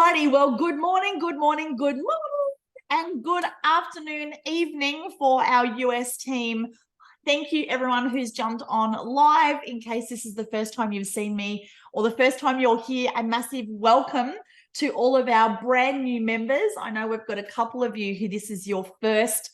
righty, well, good morning, and good afternoon, evening for our US team. Thank you, everyone who's jumped on live. In case this is the first time you've seen me or the first time you're here, a massive welcome to all of our brand new members. I know we've got a couple of you who this is your first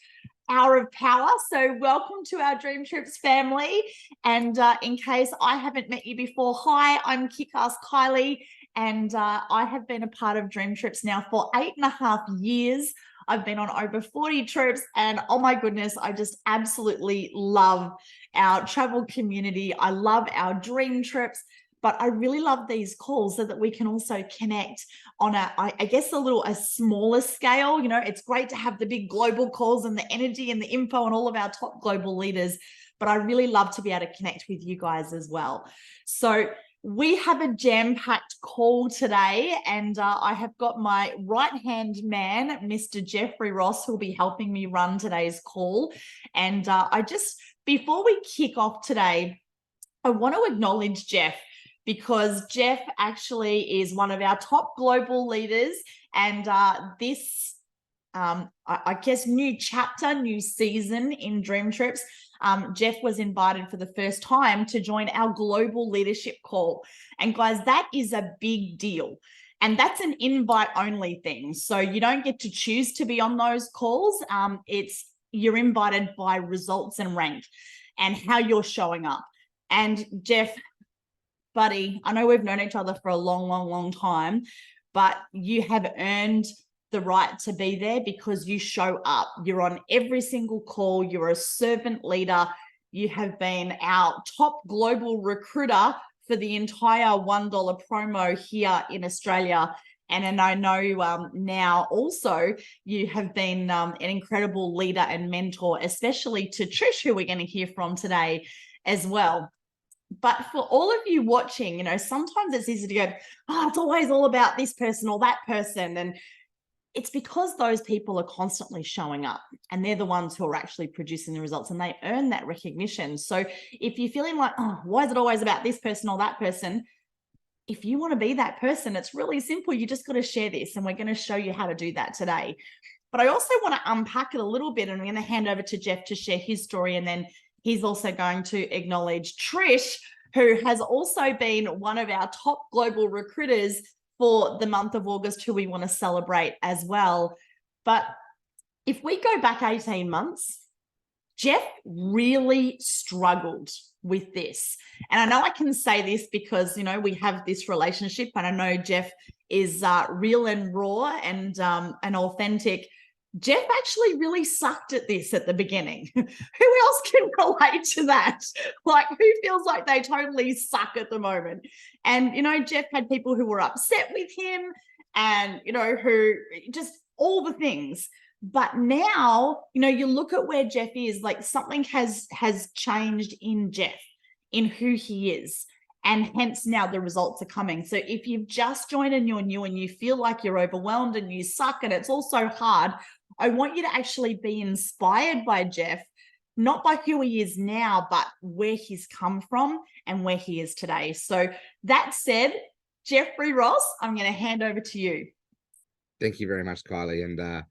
hour of power. So welcome to our DreamTrips family. And in case I haven't met you before, hi, I'm KickAss Kylie. And I have been a part of DreamTrips now for 8.5 years. I've been on over 40 trips, and oh my goodness, I just absolutely love our travel community. I love our dream trips, but I really love these calls so that we can also connect on a smaller scale. You know, it's great to have the big global calls and the energy and the info and all of our top global leaders, but I really love to be able to connect with you guys as well. So we have a jam-packed call today, and I have got my right-hand man, Mr. Jeffrey Ross, who will be helping me run today's call. And before we kick off today, I want to acknowledge Jeff, because Jeff actually is one of our top global leaders, and this, new chapter, new season in DreamTrips, Jeff was invited for the first time to join our global leadership call. And guys, that is a big deal. And that's an invite only thing. So you don't get to choose to be on those calls. You're invited by results and rank and how you're showing up. And Jeff, buddy, I know we've known each other for a long time, but you have earned the right to be there because you show up. You're on every single call. You're a servant leader. You have been our top global recruiter for the entire $1 promo here in Australia. And I know now also you have been an incredible leader and mentor, especially to Trish, who we're going to hear from today as well. But for all of you watching, you know, sometimes it's easy to go, it's always all about this person or that person. And it's because those people are constantly showing up, and they're the ones who are actually producing the results, and they earn that recognition. So if you're feeling like, why is it always about this person or that person? If you want to be that person, it's really simple. You just got to share this, and we're going to show you how to do that today. But I also want to unpack it a little bit, and I'm going to hand over to Jeff to share his story, and then he's also going to acknowledge Trish, who has also been one of our top global recruiters for the month of August, who we want to celebrate as well. But if we go back 18 months, Jeff really struggled with this. And I know I can say this because, you know, we have this relationship, and I know Jeff is real and raw and authentic. Jeff actually really sucked at this at the beginning. Who else can relate to that? Like, who feels like they totally suck at the moment? And, you know, Jeff had people who were upset with him and, you know, who just all the things. But now, you know, you look at where Jeff is, like something has changed in Jeff, in who he is. And hence now the results are coming. So if you've just joined and you're new and you feel like you're overwhelmed and you suck and it's all so hard, I want you to actually be inspired by Jeff, not by who he is now, but where he's come from and where he is today. So that said, Jeffrey Ross, I'm going to hand over to you. Thank you very much, Kylie. And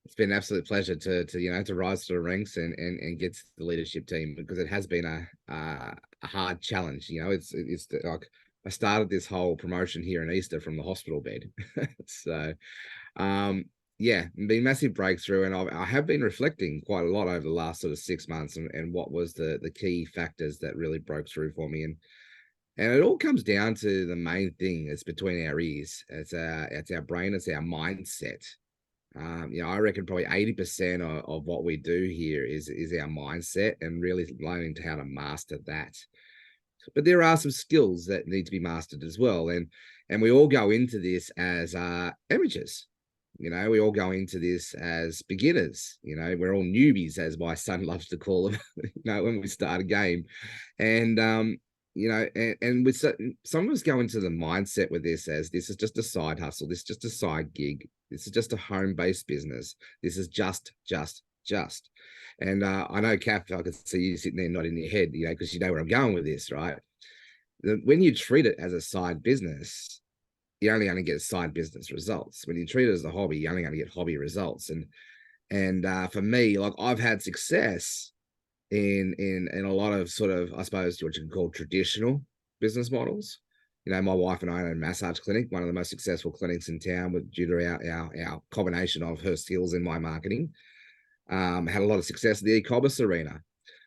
it's been an absolute pleasure to rise to the ranks and get to the leadership team, because it has been a hard challenge. You know, it's like I started this whole promotion here in Easter from the hospital bed. So yeah, been a massive breakthrough, and I have been reflecting quite a lot over the last sort of 6 months and what was the key factors that really broke through for me. And it all comes down to the main thing. It's between our ears. It's our brain. It's our mindset. You know, I reckon probably 80% of what we do here is our mindset, and really learning how to master that. But there are some skills that need to be mastered as well. And we all go into this as amateurs. You know, we all go into this as beginners. You know, we're all newbies, as my son loves to call them, you know, when we start a game. And, you know, and with some of us go into the mindset with this as this is just a side hustle. This is just a side gig. This is just a home-based business. This is just. And I know, Kath, I could see you sitting there nodding your head, you know, because you know where I'm going with this, right? When you treat it as a side business, you're only going to get side business results. When you treat it as a hobby, you're only going to get hobby results. And for me, like, I've had success in a lot of sort of, I suppose, what you can call traditional business models. You know, my wife and I own a massage clinic, one of the most successful clinics in town, with due to our combination of her skills in my marketing. Had a lot of success in the e-commerce arena.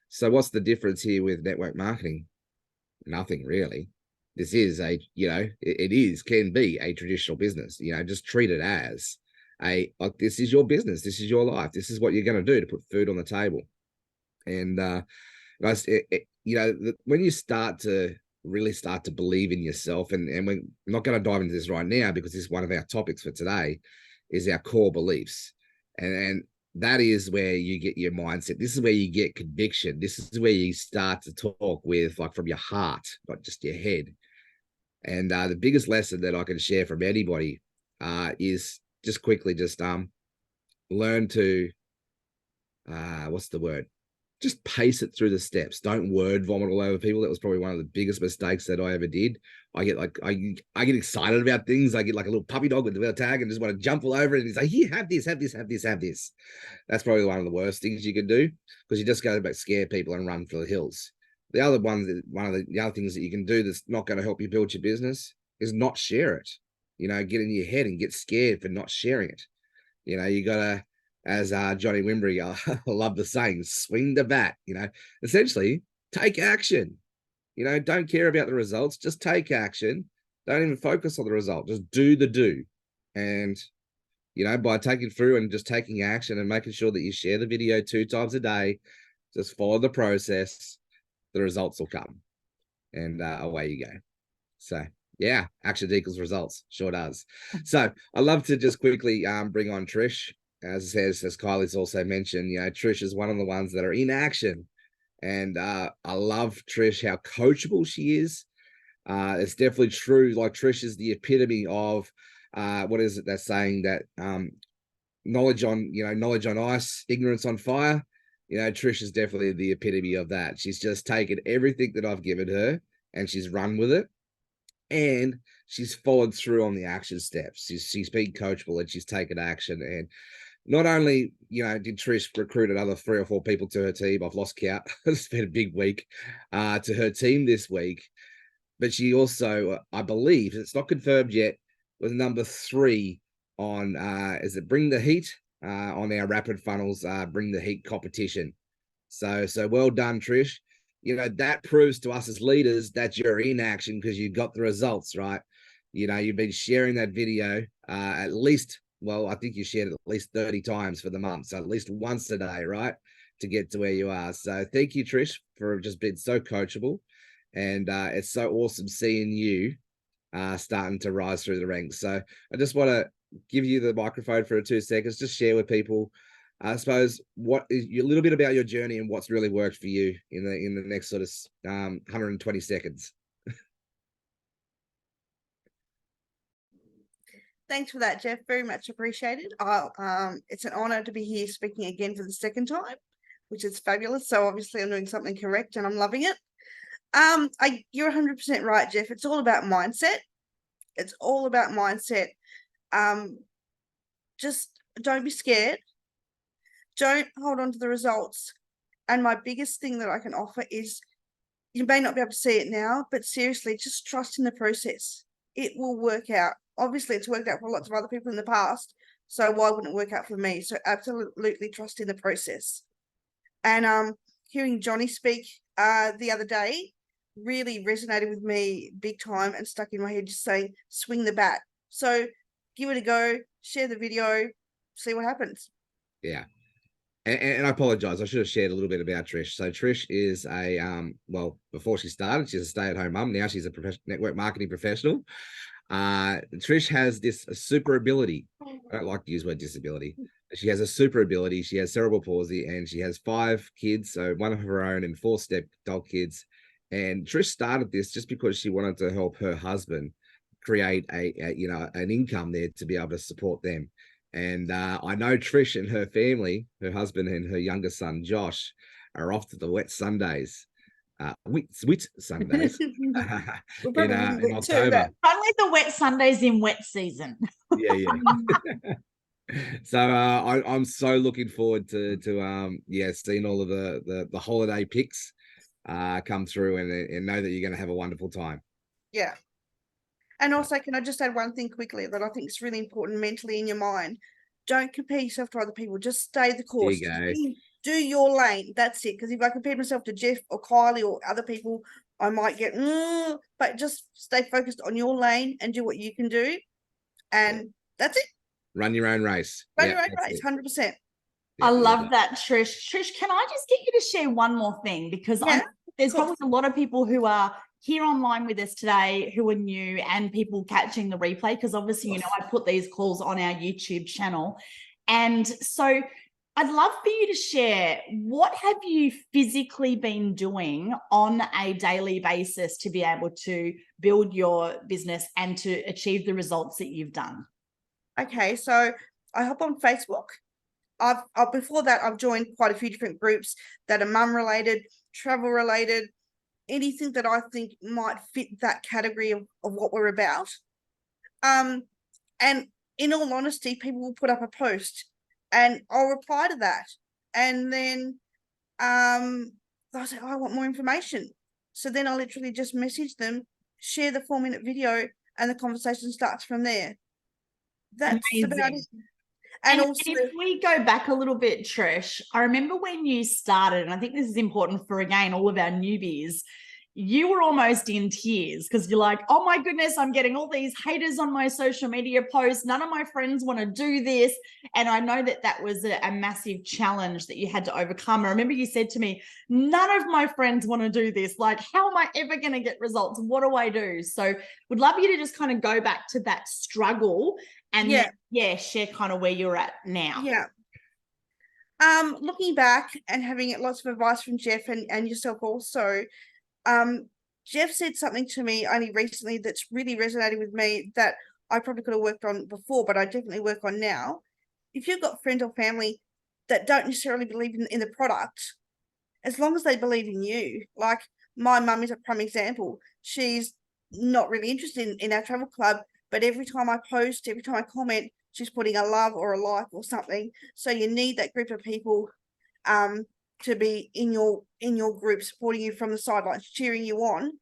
So what's the difference here with network marketing? Nothing really. This is a, you know, can be a traditional business. You know, just treat it as like, this is your business, this is your life, this is what you're going to do to put food on the table. And you know, when you really start to believe in yourself, and we're not going to dive into this right now because this is one of our topics for today, is our core beliefs. And that is where you get your mindset. This is where you get conviction. This is where you start to talk with, like, from your heart, not just your head. And the biggest lesson that I can share from anybody is just quickly, just learn to, what's the word? Just pace it through the steps. Don't word vomit all over people. That was probably one of the biggest mistakes that I ever did. I get excited about things. I get like a little puppy dog with the tag and just want to jump all over it. And he's like, here, have this, have this, have this, have this. That's probably one of the worst things you can do, because you just go back, scare people and run for the hills. The other one of the other things that you can do that's not going to help you build your business is not share it. You know, get in your head and get scared for not sharing it. You know, you got to, as Johnny Wimbury, I love the saying, swing the bat. You know, essentially take action. You know, don't care about the results, just take action. Don't even focus on the result, just do the do. And, you know, by taking through and just taking action and making sure that you share the video 2 times a day, just follow the process, the results will come. And away you go. So yeah, action equals results. Sure does. So I love to just quickly bring on Trish. As Kylie's also mentioned, you know, Trish is one of the ones that are in action. And I love Trish, how coachable she is. It's definitely true. Like, Trish is the epitome of, what is it that's saying, that knowledge on ice, ignorance on fire. You know, Trish is definitely the epitome of that. She's just taken everything that I've given her and she's run with it. And she's followed through on the action steps. She's been coachable and she's taken action. And not only, you know, did Trish recruit another 3 or 4 people to her team, I've lost count, it's been a big week, to her team this week, but she also, I believe, it's not confirmed yet, was number 3 on, is it Bring the Heat, on our Rapid Funnels, Bring the Heat competition. So well done, Trish. You know, that proves to us as leaders that you're in action because you got the results, right? You know, you've been sharing that video at least, well, I think you shared it at least 30 times for the month. So at least once a day, right? To get to where you are. So thank you, Trish, for just being so coachable. And it's so awesome seeing you starting to rise through the ranks. So I just want to give you the microphone for 2 seconds. Just share with people, I suppose, what is a little bit about your journey and what's really worked for you in the next sort of 120 seconds. Thanks for that, Jeff. Very much appreciated. It's an honor to be here speaking again for the second time, which is fabulous. So obviously I'm doing something correct and I'm loving it. You're 100% right, Jeff. It's all about mindset. It's all about mindset. Just don't be scared. Don't hold on to the results. And my biggest thing that I can offer is, you may not be able to see it now, but seriously, just trust in the process. It will work out. Obviously, it's worked out for lots of other people in the past, so why wouldn't it work out for me? So absolutely trust in the process. And hearing Johnny speak the other day really resonated with me big time and stuck in my head, just saying, swing the bat. So give it a go, share the video, see what happens. Yeah. And I apologize, I should have shared a little bit about Trish. So Trish is well, before she started, she's a stay-at-home mum. Now she's a network marketing professional. Trish has this super ability. I don't like to use the word disability. She has a super ability. She has cerebral palsy and she has 5 kids, so 1 of her own and 4 step adult kids. And Trish started this just because she wanted to help her husband create an income there to be able to support them. And I know Trish and her family, her husband and her younger son, Josh, are off to the wet Sundays Wit Sundays We're probably in wet too, October. Only the wet Sundays in wet season. Yeah. So I'm so looking forward to seeing all of the holiday pics come through, and know that you're going to have a wonderful time. Yeah. And also, can I just add one thing quickly that I think is really important mentally in your mind? Don't compare yourself to other people. Just stay the course. There you go. Do your lane. That's it. Because if I compare myself to Jeff or Kylie or other people, I might get, but just stay focused on your lane and do what you can do. And that's it. Run your own race. Run your own race, 100%. I love that, Trish. Trish, can I just get you to share one more thing? Because I know there's probably a lot of people who are here online with us today who are new, and people catching the replay, because obviously, you know, I put these calls on our YouTube channel. And so I'd love for you to share, what have you physically been doing on a daily basis to be able to build your business and to achieve the results that you've done? Okay, so I hop on Facebook. Before that, I've joined quite a few different groups that are mum related, travel related, anything that I think might fit that category of what we're about. And in all honesty, people will put up a post and I'll reply to that. And then they'll say, I want more information. So then I literally just message them, share the 4-minute video, and the conversation starts from there. That's about it. And also, if we go back a little bit, Trish, I remember when you started, and I think this is important for, again, all of our newbies, you were almost in tears because you're like, oh my goodness, I'm getting all these haters on my social media posts. None of my friends want to do this. And I know that that was a massive challenge that you had to overcome. I remember you said to me, none of my friends want to do this. Like, how am I ever going to get results? What do I do? So would love you to just kind of go back to that struggle and then, share kind of where you're at now. Yeah. Looking back and having lots of advice from Jeff and yourself also, Jeff said something to me only recently that's really resonated with me that I probably could have worked on before, but I definitely work on now. If you've got friends or family that don't necessarily believe in the product, as long as they believe in you, like my mum is a prime example. She's not really interested in our travel club, but every time I post, every time I comment, she's putting a love or a like or something. So you need that group of people to be in your group, supporting you from the sidelines, cheering you on.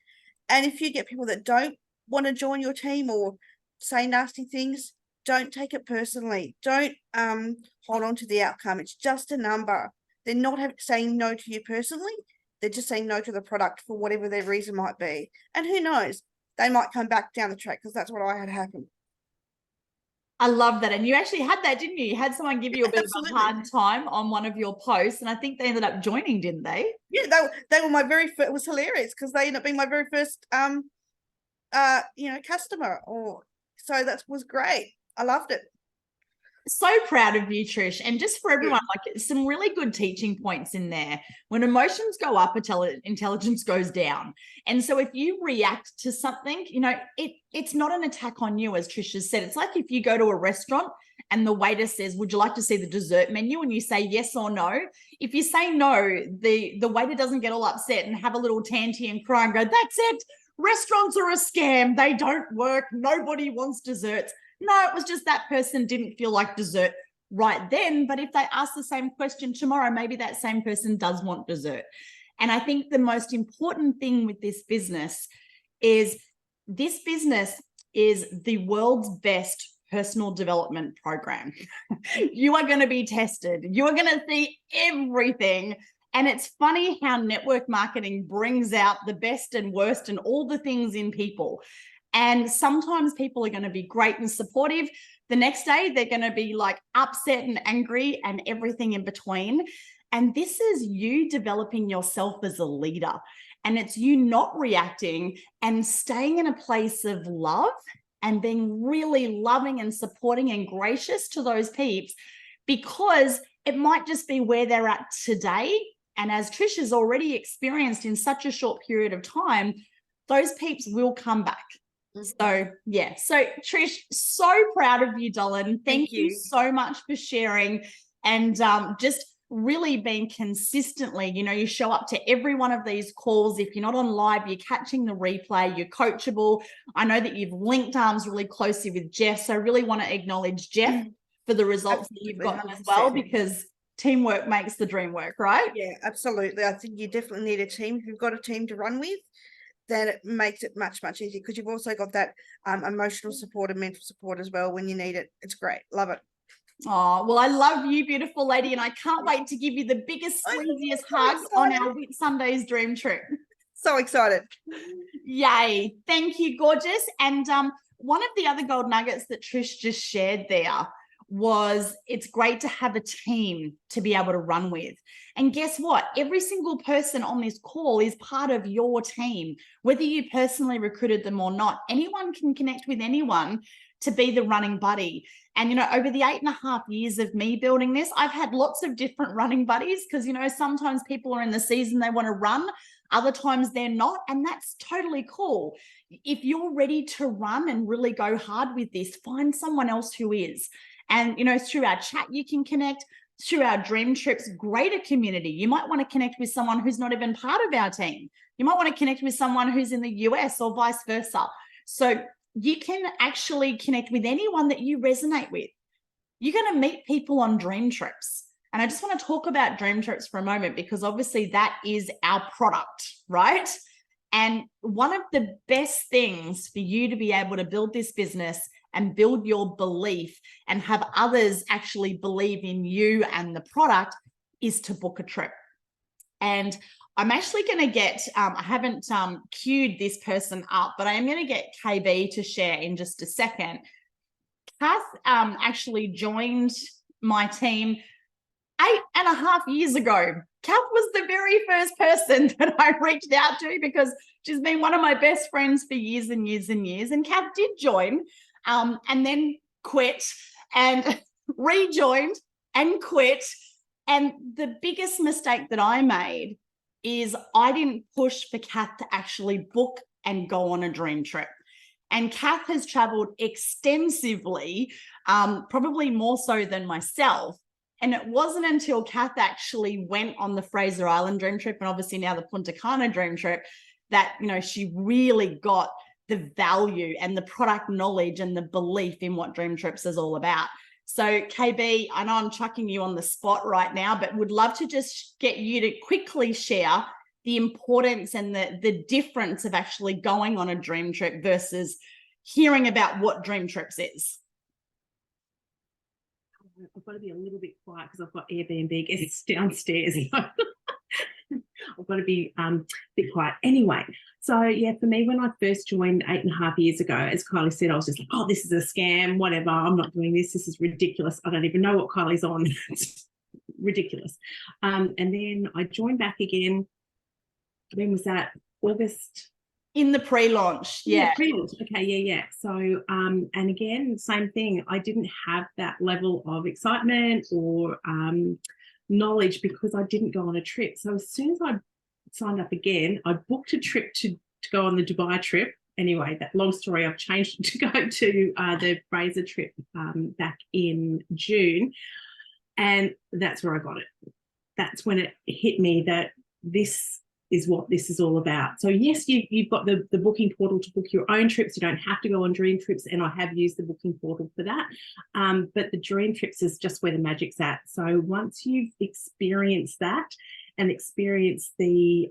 And if you get people that don't want to join your team or say nasty things, don't take it personally. Don't hold on to the outcome. It's just a number. They're not saying no to you personally. They're just saying no to the product for whatever their reason might be. And who knows, they might come back down the track, because that's what I had happen. I love that. And you actually had that, didn't you? You had someone give you a bit of a hard time on one of your posts, and I think they ended up joining, didn't they? Yeah, they were my very first. It was hilarious because they ended up being my very first customer. So that was great. I loved it. So proud of you, Trish. And just for everyone, like, some really good teaching points in there. When emotions go up, intelligence goes down. And so if you react to something, you know, it's not an attack on you, as Trish has said. It's like if you go to a restaurant and the waiter says, would you like to see the dessert menu? And you say yes or no. If you say no, the waiter doesn't get all upset and have a little tanty and cry and go, that's it. Restaurants are a scam. They don't work. Nobody wants desserts. No, it was just that person didn't feel like dessert right then. But if they ask the same question tomorrow, maybe that same person does want dessert. And I think the most important thing with this business is the world's best personal development program. You are going to be tested. You are going to see everything. And it's funny how network marketing brings out the best and worst and all the things in people. And sometimes people are going to be great and supportive. The next day, they're going to be like upset and angry and everything in between. And this is you developing yourself as a leader. And it's you not reacting and staying in a place of love and being really loving and supporting and gracious to those peeps, because it might just be where they're at today. And as Trish has already experienced in such a short period of time, those peeps will come back. So, yeah. So, Trish, so proud of you, darling. Thank you so much for sharing. And just really been consistently, you show up to every one of these calls. If you're not on live, you're catching the replay, you're coachable. I know that you've linked arms really closely with Jeff. So I really want to acknowledge Jeff for the results that you've got as well, because teamwork makes the dream work, right? Yeah, absolutely. I think you definitely need a team. If you've got a team to run with, then it makes it much, much easier, because you've also got that emotional support and mental support as well when you need it. It's great. Love it. Oh, well, I love you, beautiful lady, and I can't wait to give you the biggest, squeeziest hug on our Whit Sunday's dream trip. So excited. Yay. Thank you, gorgeous. And one of the other gold nuggets that Trish just shared there was it's great to have a team to be able to run with. And guess what? Every single person on this call is part of your team, whether you personally recruited them or not. Anyone can connect with anyone to be the running buddy. And, over the 8.5 years of me building this, I've had lots of different running buddies, because, sometimes people are in the season, they want to run, other times they're not. And that's totally cool. If you're ready to run and really go hard with this, find someone else who is. And, through our chat, you can connect. Through our DreamTrips greater community, you might want to connect with someone who's not even part of our team. You might want to connect with someone who's in the US or vice versa. So you can actually connect with anyone that you resonate with. You're going to meet people on DreamTrips. And I just want to talk about DreamTrips for a moment, because obviously that is our product, right? And one of the best things for you to be able to build this business and build your belief and have others actually believe in you and the product is to book a trip. And I'm actually going to get, I haven't queued this person up, but I am going to get KB to share in just a second. Kath actually joined my team 8.5 years ago. Kath was the very first person that I reached out to, because she's been one of my best friends for years and years and years. And Kath did join and then quit and rejoined and quit. And the biggest mistake that I made is I didn't push for Kath to actually book and go on a dream trip. And Kath has traveled extensively, probably more so than myself. And it wasn't until Kath actually went on the Fraser Island dream trip, and obviously now the Punta Cana dream trip, that, she really got the value and the product knowledge and the belief in what DreamTrips is all about. So KB, I know I'm chucking you on the spot right now, but would love to just get you to quickly share the importance and the difference of actually going on a dream trip versus hearing about what DreamTrips is. I've got to be a little bit quiet because I've got Airbnb guests downstairs. I've got to be a bit quiet. Anyway, so yeah, for me, when I first joined 8.5 years ago, as Kylie said, I was just like, oh, this is a scam, whatever. I'm not doing this. This is ridiculous. I don't even know what Kylie's on. It's ridiculous. And then I joined back again. When was that? August? In the pre-launch, yeah. Pre-launch. Okay, yeah. So, and again, same thing. I didn't have that level of excitement or knowledge because I didn't go on a trip. So as soon as I signed up again, I booked a trip to go on the Dubai trip. Anyway, that long story, I've changed it to go to the Fraser trip back in June. And that's where I got it. That's when it hit me that this is what this is all about. So yes, you've got the booking portal to book your own trips. You don't have to go on DreamTrips, and I have used the booking portal for that. But the DreamTrips is just where the magic's at. So once you've experienced that and experienced the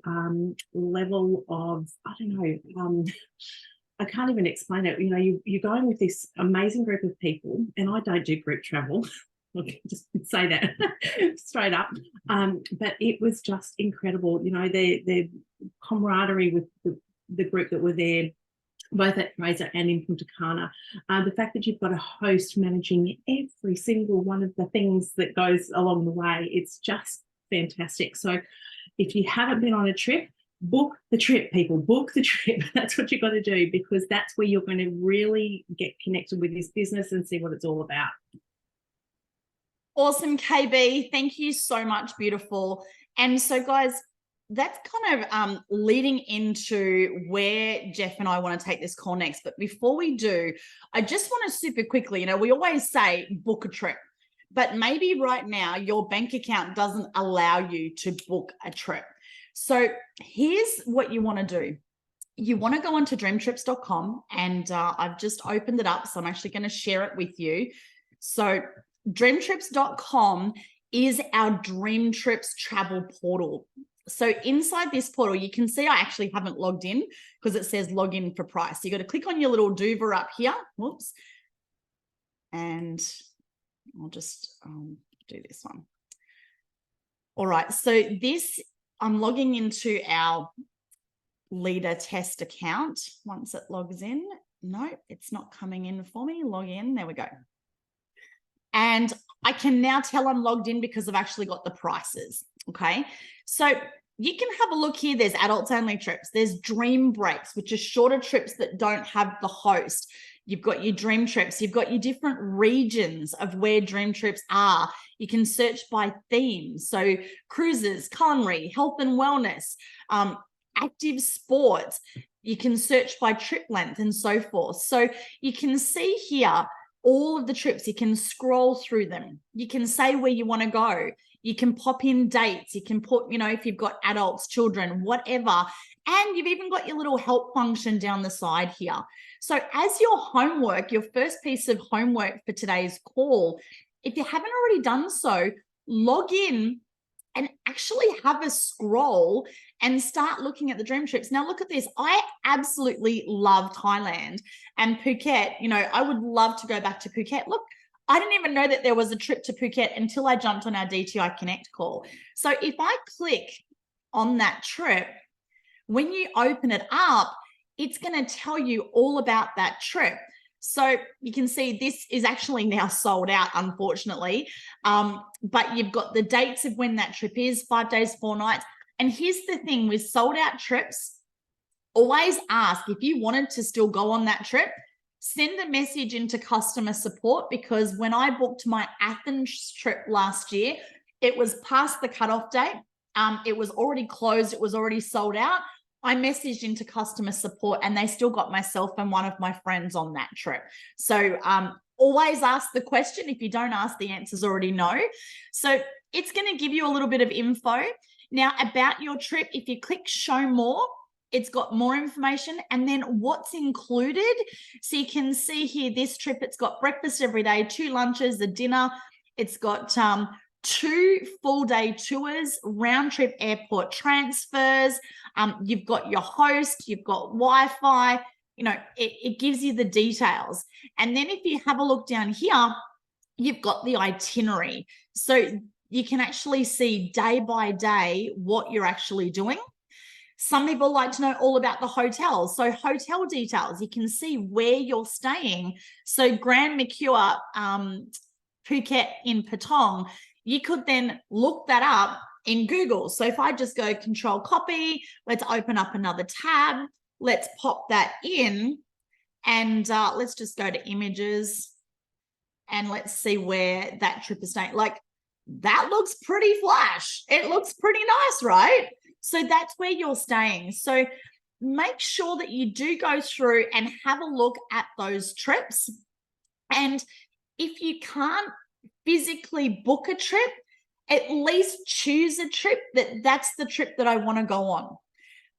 level of, I don't know, I can't even explain it. You know, you're going with this amazing group of people, and I don't do group travel. I'll just say that straight up. But it was just incredible. You know, the camaraderie with the group that were there, both at Fraser and in Punta Cana. The fact that you've got a host managing every single one of the things that goes along the way, it's just fantastic. So if you haven't been on a trip, book the trip, people. Book the trip. That's what you've got to do, because that's where you're going to really get connected with this business and see what it's all about. Awesome, KB. Thank you so much, beautiful. And so, guys, that's kind of leading into where Jeff and I want to take this call next. But before we do, I just want to super quickly, you know, we always say book a trip, but maybe right now your bank account doesn't allow you to book a trip. So here's what you want to do. You want to go onto dreamtrips.com, and I've just opened it up, so I'm actually going to share it with you. So dreamtrips.com is our DreamTrips travel portal. So inside this portal, you can see I actually haven't logged in because it says log in for price. You got to click on your little dover up here. Whoops. And I'll just do this one. All right. So this, I'm logging into our leader test account. Once it logs in, no, it's not coming in for me. Log in. There we go. And I can now tell I'm logged in because I've actually got the prices. Okay. So you can have a look here. There's adults only trips. There's dream breaks, which are shorter trips that don't have the host. You've got your dream trips. You've got your different regions of where dream trips are. You can search by themes. So cruises, culinary, health and wellness, active sports. You can search by trip length and so forth. So you can see here all of the trips. You can scroll through them. You can say where you want to go. You can pop in dates. You can put, if you've got adults, children, whatever. And you've even got your little help function down the side here. So as your homework, your first piece of homework for today's call, if you haven't already done so, log in and actually have a scroll and start looking at the dream trips. Now, look at this. I absolutely love Thailand and Phuket. I would love to go back to Phuket. Look, I didn't even know that there was a trip to Phuket until I jumped on our DTI Connect call. So if I click on that trip, when you open it up, it's going to tell you all about that trip. So you can see this is actually now sold out, unfortunately. But you've got the dates of when that trip is, 5 days, 4 nights. And here's the thing with sold out trips, always ask if you wanted to still go on that trip, send a message into customer support, because when I booked my Athens trip last year, it was past the cutoff date. It was already closed. It was already sold out. I messaged into customer support and they still got myself and one of my friends on that trip. So always ask the question. If you don't ask, the answer's already no. So it's going to give you a little bit of info. Now about your trip, if you click show more, it's got more information and then what's included. So you can see here, this trip, it's got breakfast every day, 2 lunches, a dinner. It's got 2 full-day tours, round-trip airport transfers. You've got your host, you've got Wi-Fi. It gives you the details. And then if you have a look down here, you've got the itinerary. So you can actually see day by day what you're actually doing. Some people like to know all about the hotels. So hotel details, you can see where you're staying. So Grand Mercure, Phuket in Patong, you could then look that up in Google. So if I just go control copy, let's open up another tab. Let's pop that in and let's just go to images and let's see where that trip is staying. Like that looks pretty flash. It looks pretty nice, right? So that's where you're staying. So make sure that you do go through and have a look at those trips. And if you can't physically book a trip, at least choose a trip that's the trip that I want to go on.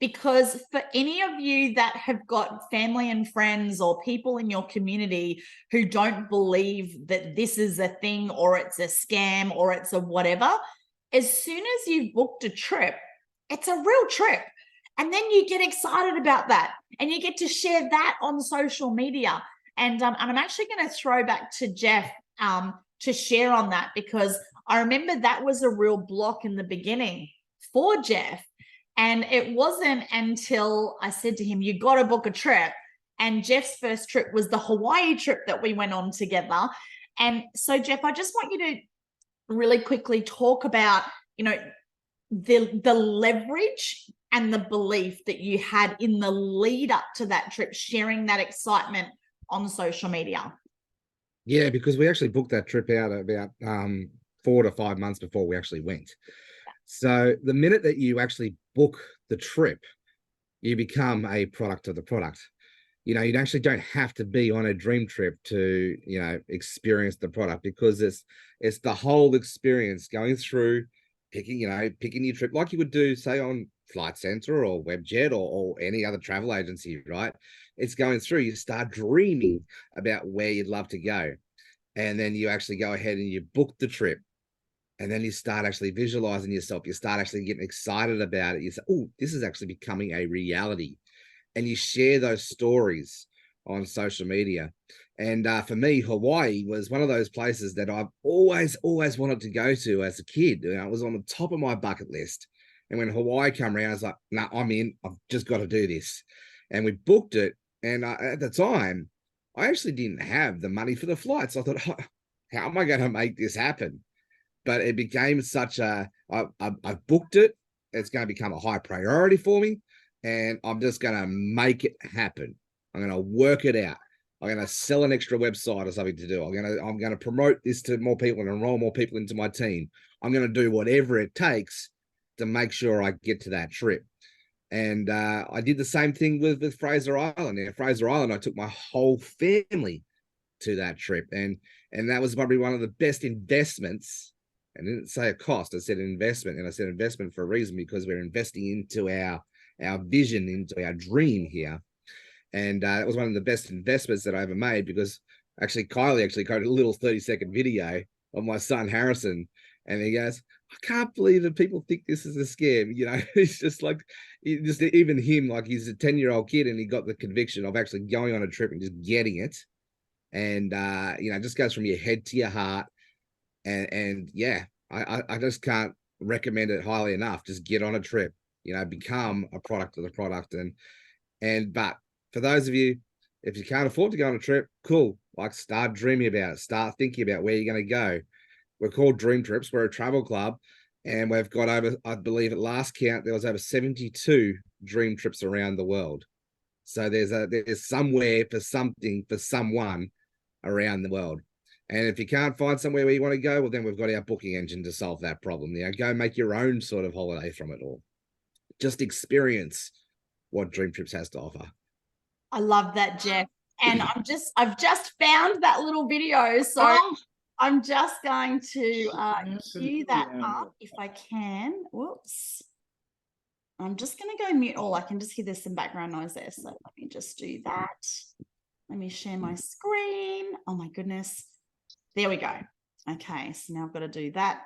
Because for any of you that have got family and friends or people in your community who don't believe that this is a thing or it's a scam or it's a whatever, as soon as you've booked a trip, it's a real trip. And then you get excited about that and you get to share that on social media. And I'm actually going to throw back to Jeff to share on that, because I remember that was a real block in the beginning for Jeff. And it wasn't until I said to him, you got to book a trip. And Jeff's first trip was the Hawaii trip that we went on together. And so, Jeff, I just want you to really quickly talk about, the leverage and the belief that you had in the lead up to that trip, sharing that excitement on social media. Yeah, because we actually booked that trip out about 4 to 5 months before we actually went. So the minute that you actually book the trip, you become a product of the product. you know, you actually don't have to be on a dream trip to, you know, experience the product, because it's the whole experience going through picking your trip like you would do, say, on Flight Centre or Webjet or any other travel agency, right? It's going through, you start dreaming about where you'd love to go. And then you actually go ahead and you book the trip. And then you start actually visualizing yourself. You start actually getting excited about it. You say, oh, this is actually becoming a reality. And you share those stories on social media. And for me, Hawaii was one of those places that I've always wanted to go to as a kid. You know, it was on the top of my bucket list. And when Hawaii came around, I was like, no, I'm in. I've just got to do this. And we booked it. And at the time, I actually didn't have the money for the flights. I thought, oh, how am I going to make this happen? But it became such a, I've booked it. It's going to become a high priority for me. And I'm just going to make it happen. I'm going to work it out. I'm going to sell an extra website or something to do. I'm going to promote this to more people and enroll more people into my team. I'm going to do whatever it takes to make sure I get to that trip. And I did the same thing with Fraser Island. Now, Fraser Island, I took my whole family to that trip. And that was probably one of the best investments. I didn't say a cost, I said investment. And I said investment for a reason, because we're investing into our vision, into our dream here. And it was one of the best investments that I ever made, because actually Kylie actually created a little 30-second video of my son Harrison, and he goes, I can't believe that people think this is a scam. You know, it's just like, even him, like, he's a 10-year-old kid, and he got the conviction of actually going on a trip and just getting it. And you know, it just goes from your head to your heart. And yeah, I just can't recommend it highly enough. Just get on a trip, you know, become a product of the product. But for those of you, if you can't afford to go on a trip, cool. Like, start dreaming about it. Start thinking about where you're going to go. We're called DreamTrips. We're a travel club, and we've got over, I believe at last count, there was over 72 dream trips around the world. So there's somewhere for something for someone around the world. And if you can't find somewhere where you want to go, well, then we've got our booking engine to solve that problem. You know, go make your own sort of holiday from it all. Just experience what DreamTrips has to offer. I love that, Jeff. And I've just found that little video. So I'm just going to cue that up if I can. Whoops. I'm just going to go mute all. I can just hear there's some background noise there. So let me just do that. Let me share my screen. Oh my goodness. There we go. Okay, so now I've got to do that.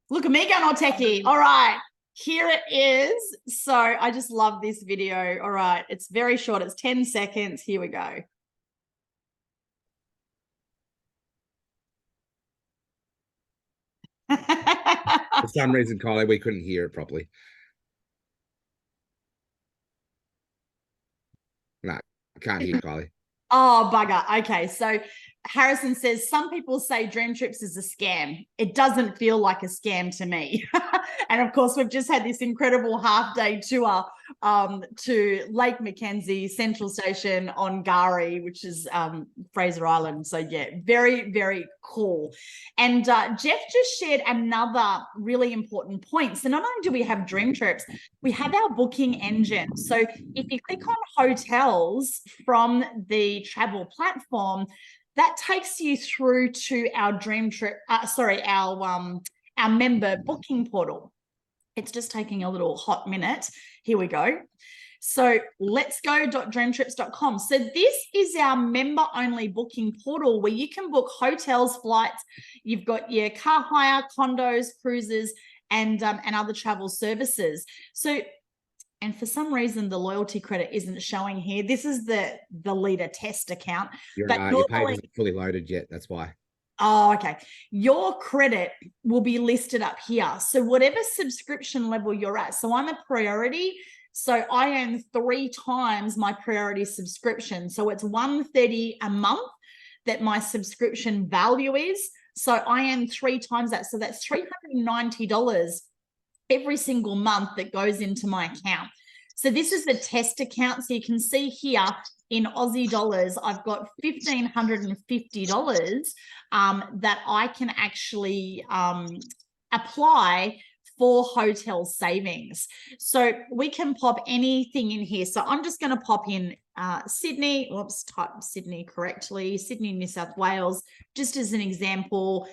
Look at me going all techie. All right, here it is. So I just love this video. All right, it's very short. It's 10 seconds. Here we go. For some reason, Kylie, we couldn't hear it properly. No, I can't hear Kylie. Oh, bugger. Okay, so Harrison says, some people say DreamTrips is a scam. It doesn't feel like a scam to me. And of course, we've just had this incredible half-day tour to Lake Mackenzie Central Station on Gari, which is Fraser Island. So yeah, very, very cool. And Jeff just shared another really important point. So not only do we have DreamTrips, we have our booking engine. So if you click on hotels from the travel platform, that takes you through to our our member booking portal. It's just taking a little hot minute. Here we go. So let's go.dreamtrips.com. So this is our member-only booking portal where you can book hotels, flights. You've got your car hire, condos, cruises, and other travel services. So, and for some reason, the loyalty credit isn't showing here. This is the leader test account. Your page isn't fully loaded yet. That's why. Oh, okay. Your credit will be listed up here. So whatever subscription level you're at. So I'm a priority. So I earn 3 times my priority subscription. So it's $130 a month that my subscription value is. So I earn 3 times that. So that's $390 every single month that goes into my account. So this is the test account. So you can see here in Aussie dollars, I've got $1,550 that I can actually apply for hotel savings. So we can pop anything in here. So I'm just going to pop in Sydney. Whoops, type Sydney correctly. Sydney, New South Wales, just as an example.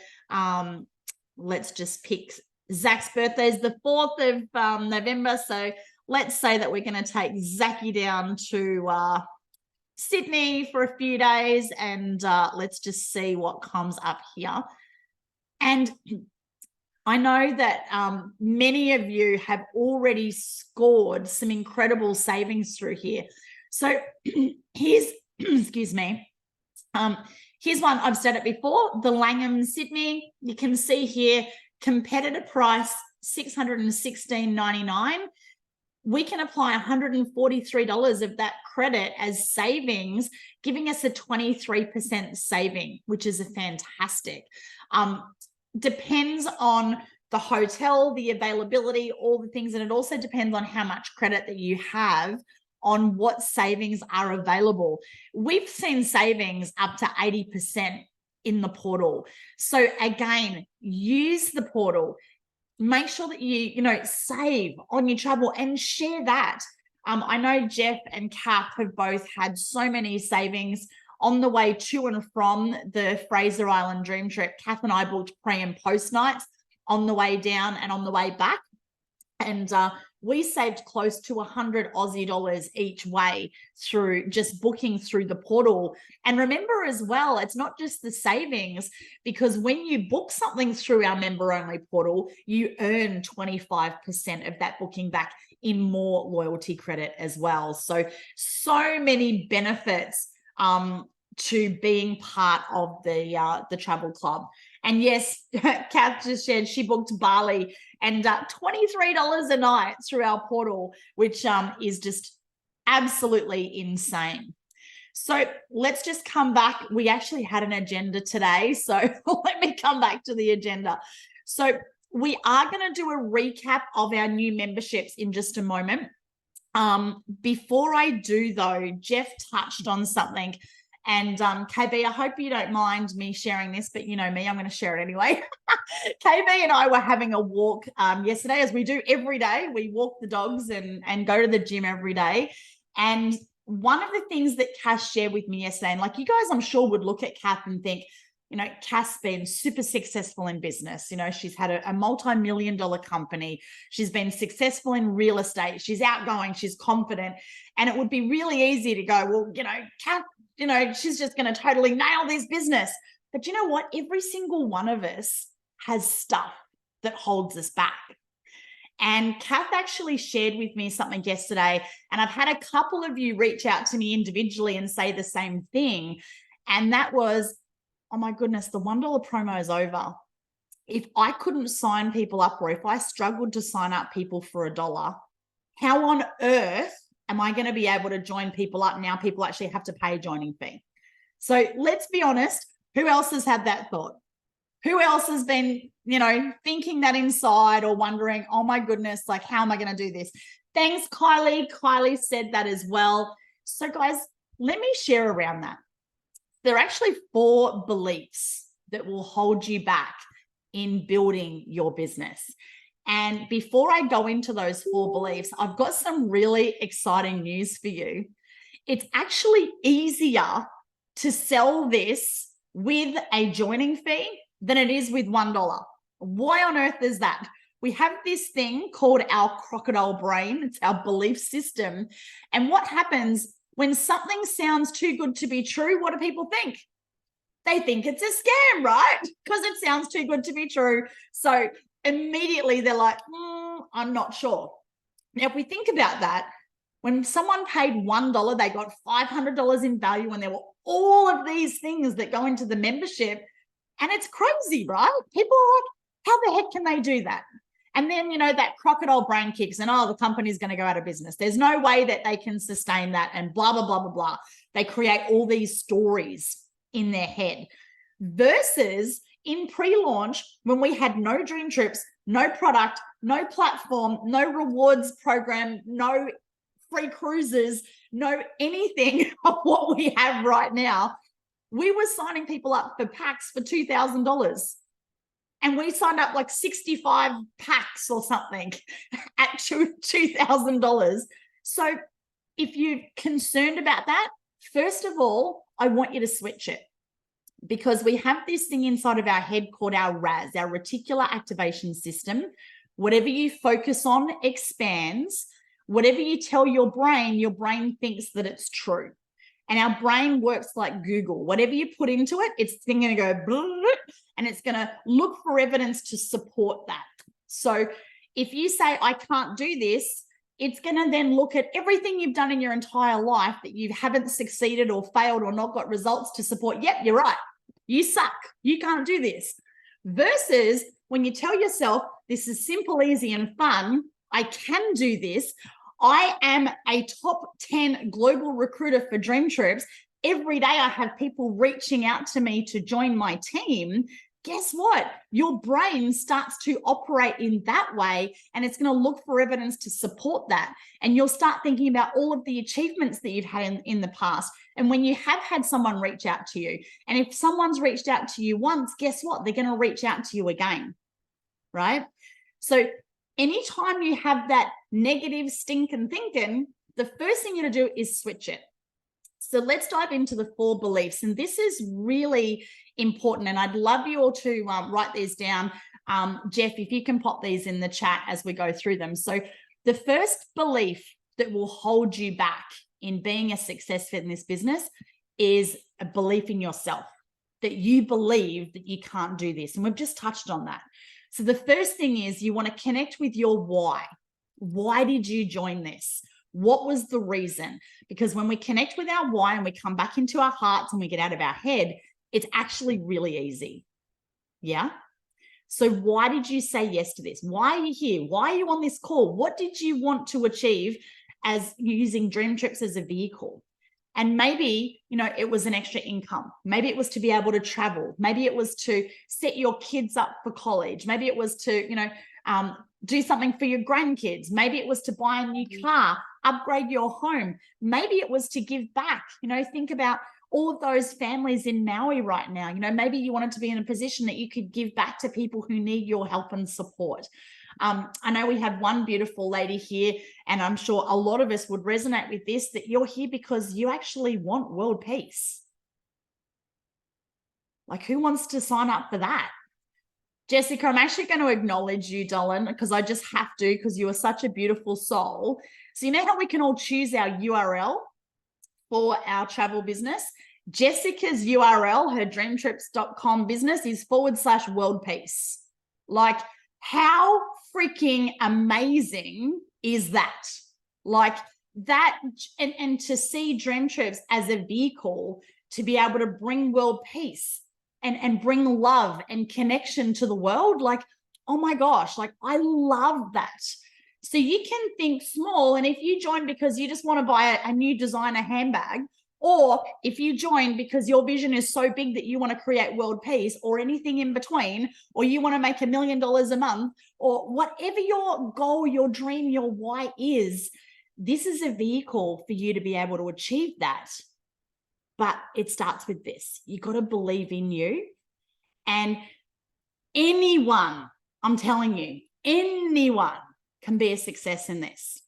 Let's just pick Zach's birthday is the 4th of November. So let's say that we're going to take Zachy down to Sydney for a few days, and let's just see what comes up here. And I know that many of you have already scored some incredible savings through here. So here's, excuse me, here's one. I've said it before, the Langham Sydney. You can see here, competitor price, $616.99. We can apply $143 of that credit as savings, giving us a 23% saving, which is a fantastic. Depends on the hotel, the availability, all the things, and it also depends on how much credit that you have on what savings are available. We've seen savings up to 80% in the portal. So again, use the portal. Make sure that you save on your travel and share that. I know Jeff and Kath have both had so many savings on the way to and from the Fraser Island dream trip. Kath and I booked pre and post nights on the way down and on the way back. And we saved close to 100 Aussie dollars each way through just booking through the portal. And remember as well, it's not just the savings, because when you book something through our member-only portal, you earn 25% of that booking back in more loyalty credit as well. So many benefits to being part of the travel club. And yes, Kath just said she booked Bali and $23 a night through our portal, which is just absolutely insane. So let's just come back. We actually had an agenda today, so let me come back to the agenda. So we are going to do a recap of our new memberships in just a moment. Before I do though, Jeff touched on something. And KB, I hope you don't mind me sharing this, but you know me, I'm going to share it anyway. KB and I were having a walk yesterday, as we do every day. We walk the dogs and go to the gym every day. And one of the things that Cass shared with me yesterday, and like you guys, I'm sure would look at Kath and think, Cass been super successful in business. She's had a multi-million-dollar company. She's been successful in real estate. She's outgoing. She's confident. And it would be really easy to go, well, Kath, she's just going to totally nail this business. But you know what? Every single one of us has stuff that holds us back. And Kath actually shared with me something yesterday, and I've had a couple of you reach out to me individually and say the same thing. And that was, oh my goodness, the $1 promo is over. If I couldn't sign people up, or if I struggled to sign up people for $1, how on earth am I going to be able to join people up? Now people actually have to pay a joining fee. So let's be honest, who else has had that thought? Who else has been, thinking that inside, or wondering, oh my goodness, like, how am I going to do this? Thanks, Kylie. Kylie said that as well. So guys, let me share around that. There are actually 4 beliefs that will hold you back in building your business. And before I go into those 4 beliefs, I've got some really exciting news for you. It's actually easier to sell this with a joining fee than it is with $1. Why on earth is that? We have this thing called our crocodile brain. It's our belief system. And what happens when something sounds too good to be true? What do people think? They think it's a scam, right? Because it sounds too good to be true. So immediately they're like, I'm not sure. Now, if we think about that, when someone paid $1, they got $500 in value, and there were all of these things that go into the membership. And it's crazy, right? People are like, how the heck can they do that? And then, that crocodile brain kicks and, the company's going to go out of business. There's no way that they can sustain that, and blah, blah, blah, blah, blah. They create all these stories in their head. Versus in pre-launch, when we had no dream trips, no product, no platform, no rewards program, no free cruises, no anything of what we have right now, we were signing people up for packs for $2,000. and we signed up like 65 packs or something at $2,000. So if you're concerned about that, first of all, I want you to switch it, because we have this thing inside of our head called our RAS, our reticular activation system. Whatever you focus on expands. Whatever you tell your brain thinks that it's true. And our brain works like Google. Whatever you put into it, it's going to go blah, and it's going to look for evidence to support that. So if you say, I can't do this, it's going to then look at everything you've done in your entire life that you haven't succeeded or failed or not got results to support. Yep, you're right. You suck. You can't do this. Versus when you tell yourself, this is simple, easy, and fun, I can do this. I am a top 10 global recruiter for DreamTrips. Every day I have people reaching out to me to join my team. Guess what? Your brain starts to operate in that way, and it's going to look for evidence to support that. And you'll start thinking about all of the achievements that you've had in the past. And when you have had someone reach out to you, and if someone's reached out to you once, guess what? They're going to reach out to you again, right? So anytime you have that negative stinking thinking, the first thing you're going to do is switch it. So let's dive into the 4 beliefs. And this is really important. And I'd love you all to write these down. Jeff, if you can pop these in the chat as we go through them. So the first belief that will hold you back in being a success in this business is a belief in yourself, that you believe that you can't do this. And we've just touched on that. So the first thing is you want to connect with your why. Why did you join this? What was the reason? Because when we connect with our why and we come back into our hearts and we get out of our head, it's actually really easy. Yeah. So why did you say yes to this? Why are you here? Why are you on this call? What did you want to achieve as using DreamTrips as a vehicle? And maybe, you know, it was an extra income. Maybe it was to be able to travel. Maybe it was to set your kids up for college. Maybe it was to, you know, do something for your grandkids. Maybe it was to buy a new car, upgrade your home. Maybe it was to give back. You know, think about all of those families in Maui right now. You know, maybe you wanted to be in a position that you could give back to people who need your help and support. I know we have one beautiful lady here, and I'm sure a lot of us would resonate with this, that you're here because you actually want world peace. Like, who wants to sign up for that? Jessica, I'm actually going to acknowledge you, darling, because I just have to, because you are such a beautiful soul. So you know how we can all choose our URL for our travel business? Jessica's URL, her dreamtrips.com business, is /world peace. Like, how freaking amazing is that? Like that, and to see DreamTrips as a vehicle to be able to bring world peace and bring love and connection to the world. Like, oh my gosh, like I love that. So you can think small. And if you join because you just want to buy a new designer handbag, or if you join because your vision is so big that you want to create world peace, or anything in between, or you want to make $1 million a month, or whatever your goal, your dream, your why is, this is a vehicle for you to be able to achieve that. But it starts with this. You got to believe in you. And anyone, I'm telling you, anyone can be a success in this.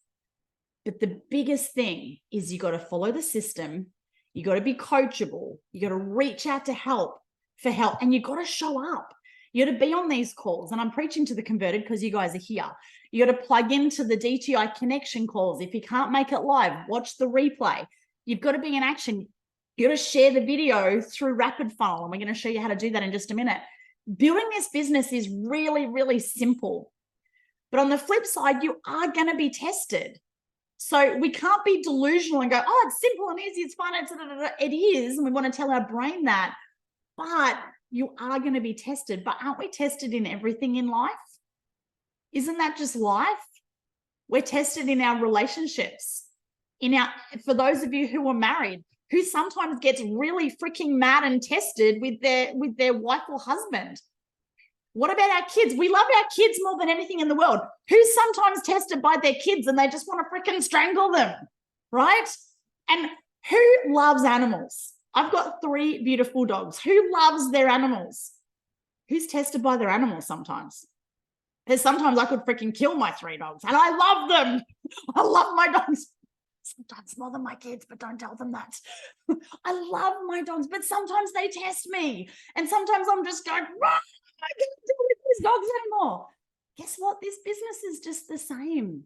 But the biggest thing is you got to follow the system. You got to be coachable. You got to reach out to help, and you got to show up. You got to be on these calls. And I'm preaching to the converted because you guys are here. You got to plug into the DTI connection calls. If you can't make it live, watch the replay. You've got to be in action. You got to share the video through Rapid Funnel. And we're going to show you how to do that in just a minute. Building this business is really, really simple. But on the flip side, you are going to be tested. So we can't be delusional and go, oh, it's simple and easy, it's fun. It is. And we want to tell our brain that. But you are going to be tested. But aren't we tested in everything in life? Isn't that just life? We're tested in our relationships. For those of you who are married, who sometimes gets really freaking mad and tested with their wife or husband. What about our kids? We love our kids more than anything in the world. Who's sometimes tested by their kids and they just want to freaking strangle them, right? And who loves animals? I've got 3 beautiful dogs. Who loves their animals? who's tested by their animals sometimes? Because sometimes I could freaking kill my 3 dogs and I love them. I love my dogs. Sometimes more than my kids, but don't tell them that. I love my dogs, but sometimes they test me. And sometimes I'm just going, I can't deal with these dogs anymore. Guess what? This business is just the same.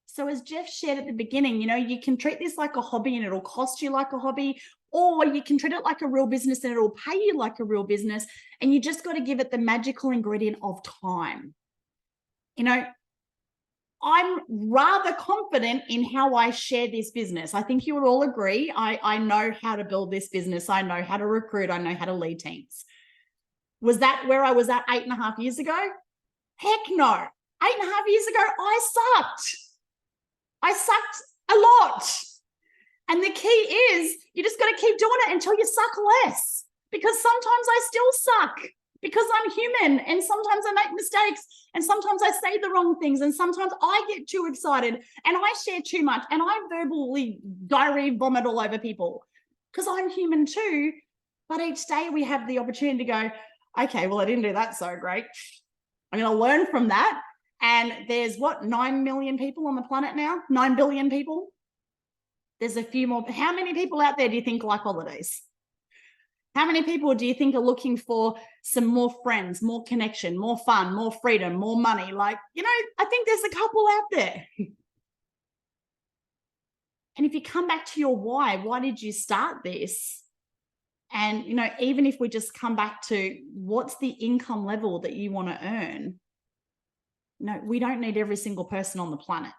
So as Jeff shared at the beginning, you know, you can treat this like a hobby and it'll cost you like a hobby, or you can treat it like a real business and it'll pay you like a real business. And you just got to give it the magical ingredient of time. You know, I'm rather confident in how I share this business. I think you would all agree. I know how to build this business. I know how to recruit. I know how to lead teams. Was that where I was at 8.5 years ago? Heck no. 8.5 years ago, I sucked. I sucked a lot. And the key is you just got to keep doing it until you suck less, because sometimes I still suck because I'm human and sometimes I make mistakes and sometimes I say the wrong things and sometimes I get too excited and I share too much and I verbally diarrhea vomit all over people because I'm human too. But each day we have the opportunity to go, okay, well, I didn't do that so great. I'm going to learn from that. And there's what, 9 million people on the planet now? 9 billion people? There's a few more. How many people out there do you think like holidays? How many people do you think are looking for some more friends, more connection, more fun, more freedom, more money? Like, you know, I think there's a couple out there. And if you come back to your why did you start this? And, you know, even if we just come back to what's the income level that you want to earn, no, we don't need every single person on the planet.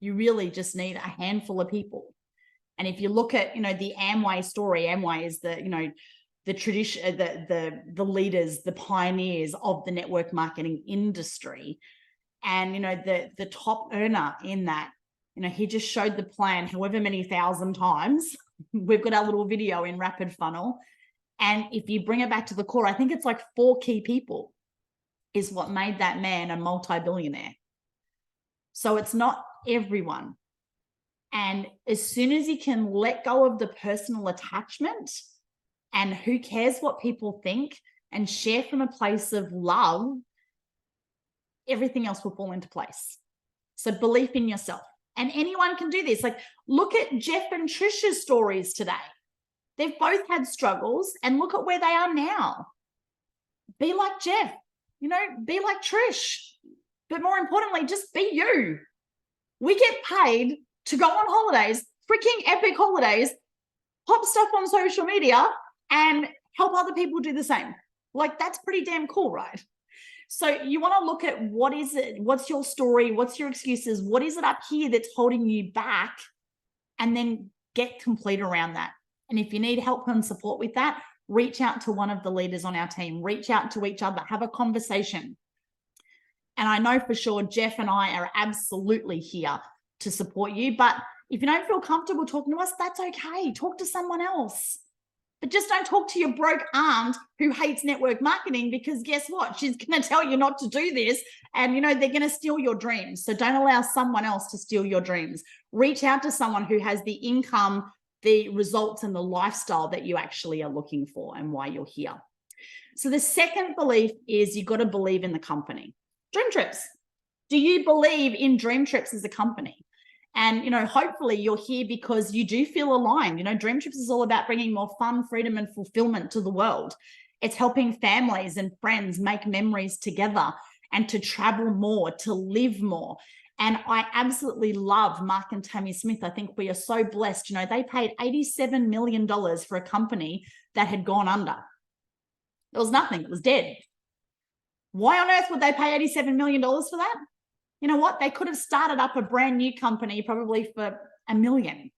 You really just need a handful of people. And if you look at, you know, the Amway story, Amway is the, you know, the tradition, the leaders, the pioneers of the network marketing industry. And, you know, the top earner in that, you know, he just showed the plan however many thousand times. We've got our little video in Rapid Funnel. And if you bring it back to the core, I think it's like 4 key people is what made that man a multi-billionaire. So it's not everyone. And as soon as you can let go of the personal attachment and who cares what people think and share from a place of love, everything else will fall into place. So belief in yourself. And anyone can do this. Like, look at Jeff and Trisha's stories today. They've both had struggles and look at where they are now. Be like Jeff, you know, be like Trish. But more importantly, just be you. We get paid to go on holidays, freaking epic holidays, pop stuff on social media and help other people do the same. Like, that's pretty damn cool, right? So you want to look at what is it, what's your story, what's your excuses, what is it up here that's holding you back, and then get complete around that. And if you need help and support with that, reach out to one of the leaders on our team, reach out to each other, have a conversation. And I know for sure Jeff and I are absolutely here to support you. But if you don't feel comfortable talking to us, that's okay. Talk to someone else. But just don't talk to your broke aunt who hates network marketing, because guess what? She's going to tell you not to do this. And, you know, they're going to steal your dreams. So don't allow someone else to steal your dreams. Reach out to someone who has the income, the results, and the lifestyle that you actually are looking for and why you're here. So the second belief is you've got to believe in the company. DreamTrips. Do you believe in DreamTrips as a company? And, you know, hopefully you're here because you do feel aligned. You know, DreamTrips is all about bringing more fun, freedom, and fulfillment to the world. It's helping families and friends make memories together and to travel more, to live more. And I absolutely love Mark and Tammy Smith. I think we are so blessed. You know, they paid $87 million for a company that had gone under. There was nothing. It was dead. Why on earth would they pay $87 million for that? You know what? They could have started up a brand new company probably for $1 million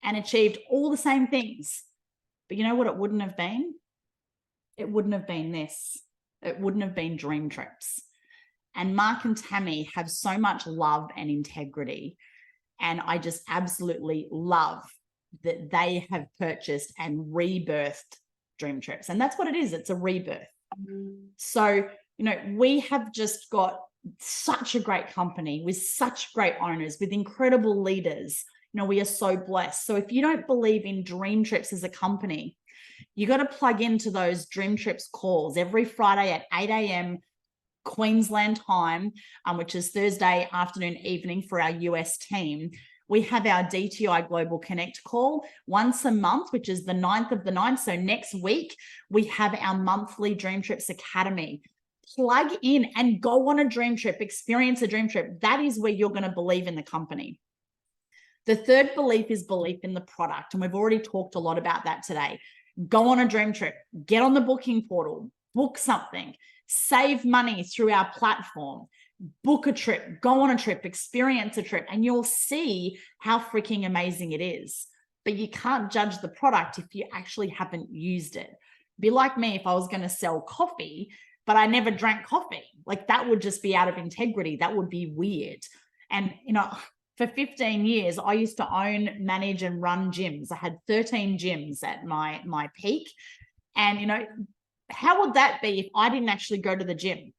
and achieved all the same things. But you know what it wouldn't have been? It wouldn't have been this. It wouldn't have been DreamTrips. And Mark and Tammy have so much love and integrity. And I just absolutely love that they have purchased and rebirthed DreamTrips. And that's what it is. It's a rebirth. So, you know, we have just got such a great company with such great owners, with incredible leaders, we are so blessed. So if you don't believe in DreamTrips as a company, you got to plug into those DreamTrips calls every Friday at 8 a.m. Queensland time, which is Thursday afternoon, evening for our US team. We have our DTI Global Connect call once a month, which is the 9th of the 9th. So next week, we have our monthly DreamTrips Academy. Plug in and go on a dream trip, experience a dream trip. That is where you're going to believe in the company. The third belief is belief in the product. And we've already talked a lot about that today. Go on a dream trip, get on the booking portal, book something, save money through our platform, book a trip, go on a trip, experience a trip, and you'll see how freaking amazing it is. But you can't judge the product if you actually haven't used it. Be like me if I was going to sell coffee, but I never drank coffee. Like, that would just be out of integrity. That would be weird. And, for 15 years, I used to own, manage, and run gyms. I had 13 gyms at my peak. And, how would that be if I didn't actually go to the gym?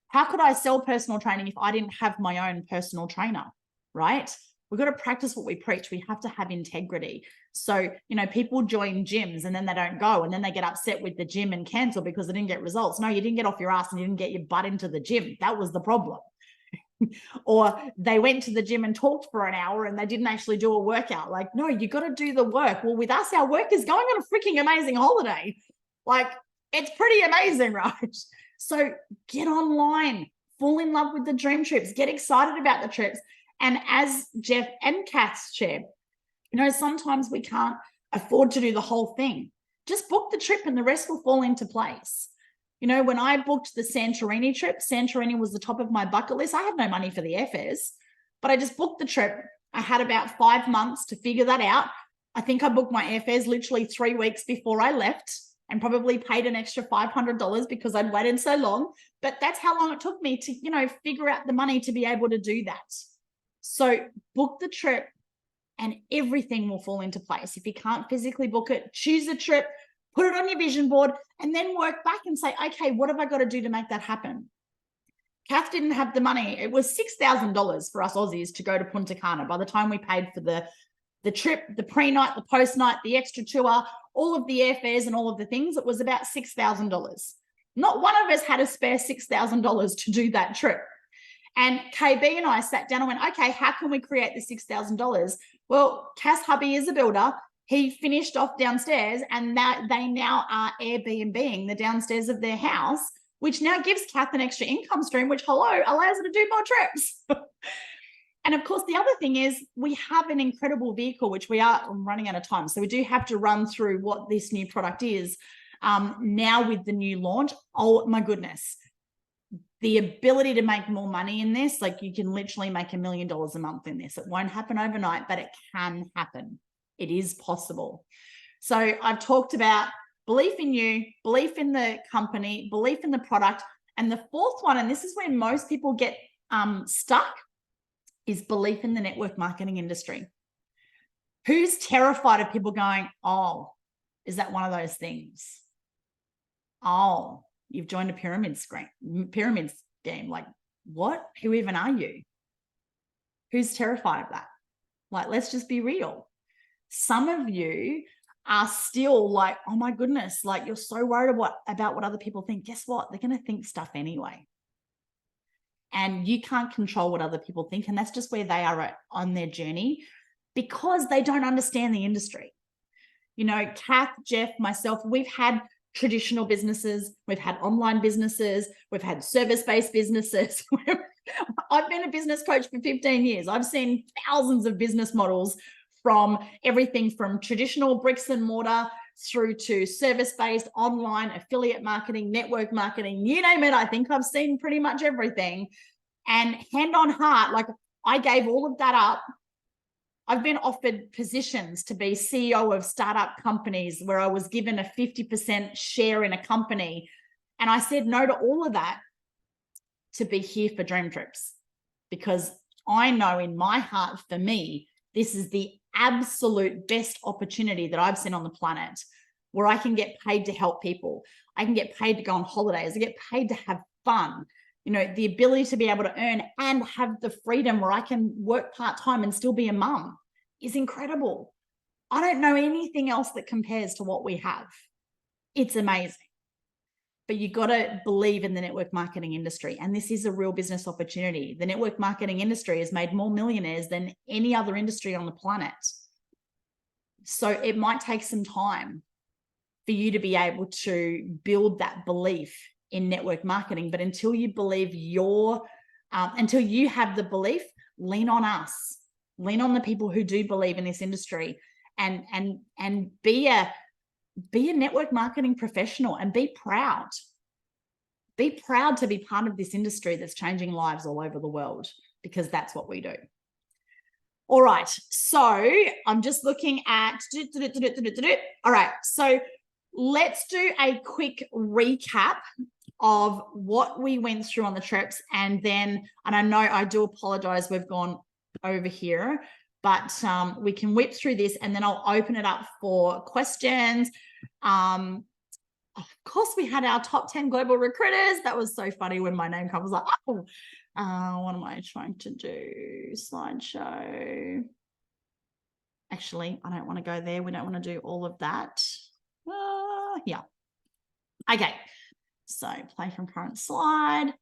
How could I sell personal training if I didn't have my own personal trainer, right? We've got to practice what we preach. We have to have integrity. So, people join gyms and then they don't go, and then they get upset with the gym and cancel because they didn't get results. No, you didn't get off your ass and you didn't get your butt into the gym. That was the problem. Or they went to the gym and talked for an hour and they didn't actually do a workout. Like, no, you got to do the work. Well, with us, our work is going on a freaking amazing holiday. Like, it's pretty amazing, right? So get online, fall in love with the dream trips, get excited about the trips. And as Jeff and Kath shared, sometimes we can't afford to do the whole thing. Just book the trip and the rest will fall into place. When I booked the Santorini trip, Santorini was the top of my bucket list. I had no money for the airfares, but I just booked the trip. I had about 5 months to figure that out. I think I booked my airfares literally 3 weeks before I left and probably paid an extra $500 because I'd waited so long. But that's how long it took me to, figure out the money to be able to do that. So book the trip and everything will fall into place. If you can't physically book it, choose a trip, put it on your vision board, and then work back and say, okay, what have I got to do to make that happen? Kath didn't have the money. It was $6,000 for us Aussies to go to Punta Cana. By the time we paid for the trip, the pre-night, the post-night, the extra tour, all of the airfares and all of the things, it was about $6,000. Not one of us had a spare $6,000 to do that trip. And KB and I sat down and went, okay, how can we create the $6,000? Well, Cass hubby is a builder. He finished off downstairs and that they now are Airbnb-ing the downstairs of their house, which now gives Kath an extra income stream, which, allows her to do more trips. And of course, the other thing is we have an incredible vehicle, which I'm running out of time. So we do have to run through what this new product is now with the new launch. Oh my goodness. The ability to make more money in this, like you can literally make $1 million a month in this. It won't happen overnight, but it can happen. It is possible. So I've talked about belief in you, belief in the company, belief in the product. And the fourth one, and this is where most people get stuck, is belief in the network marketing industry. Who's terrified of people going, oh, is that one of those things? Oh, you've joined a pyramid game. Like, what? Who even are you? Who's terrified of that? Like, let's just be real. Some of you are still like, oh my goodness, like you're so worried about what other people think. Guess what? They're going to think stuff anyway. And you can't control what other people think. And that's just where they are on their journey because they don't understand the industry. Kath, Jeff, myself, we've had traditional businesses, we've had online businesses, we've had service-based businesses. I've been a business coach for 15 years. I've seen thousands of business models from everything from traditional bricks and mortar through to service-based, online, affiliate marketing, network marketing, you name it. I think I've seen pretty much everything. And hand on heart, like I gave all of that up. I've been offered positions to be CEO of startup companies where I was given a 50% share in a company. And I said no to all of that to be here for DreamTrips because I know in my heart, for me, this is the absolute best opportunity that I've seen on the planet where I can get paid to help people. I can get paid to go on holidays. I get paid to have fun. The ability to be able to earn and have the freedom where I can work part-time and still be a mum. is incredible. I don't know anything else that compares to what we have. It's amazing. But you got to believe in the network marketing industry. And this is a real business opportunity. The network marketing industry has made more millionaires than any other industry on the planet. So it might take some time for you to be able to build that belief in network marketing. But until you believe until you have the belief, lean on us, lean on the people who do believe in this industry, and be a network marketing professional, and be proud. Be proud to be part of this industry that's changing lives all over the world, because that's what we do. All right, so I'm just looking at, all right, so let's do a quick recap of what we went through on the trips. And I know I do apologize, we've gone over here, but we can whip through this and then I'll open it up for questions. Of course, we had our top 10 global recruiters. That was so funny when my name comes up. Oh, what am I trying to do? Slideshow. Actually, I don't want to go there. We don't want to do all of that. Yeah. Okay. So play from current slide.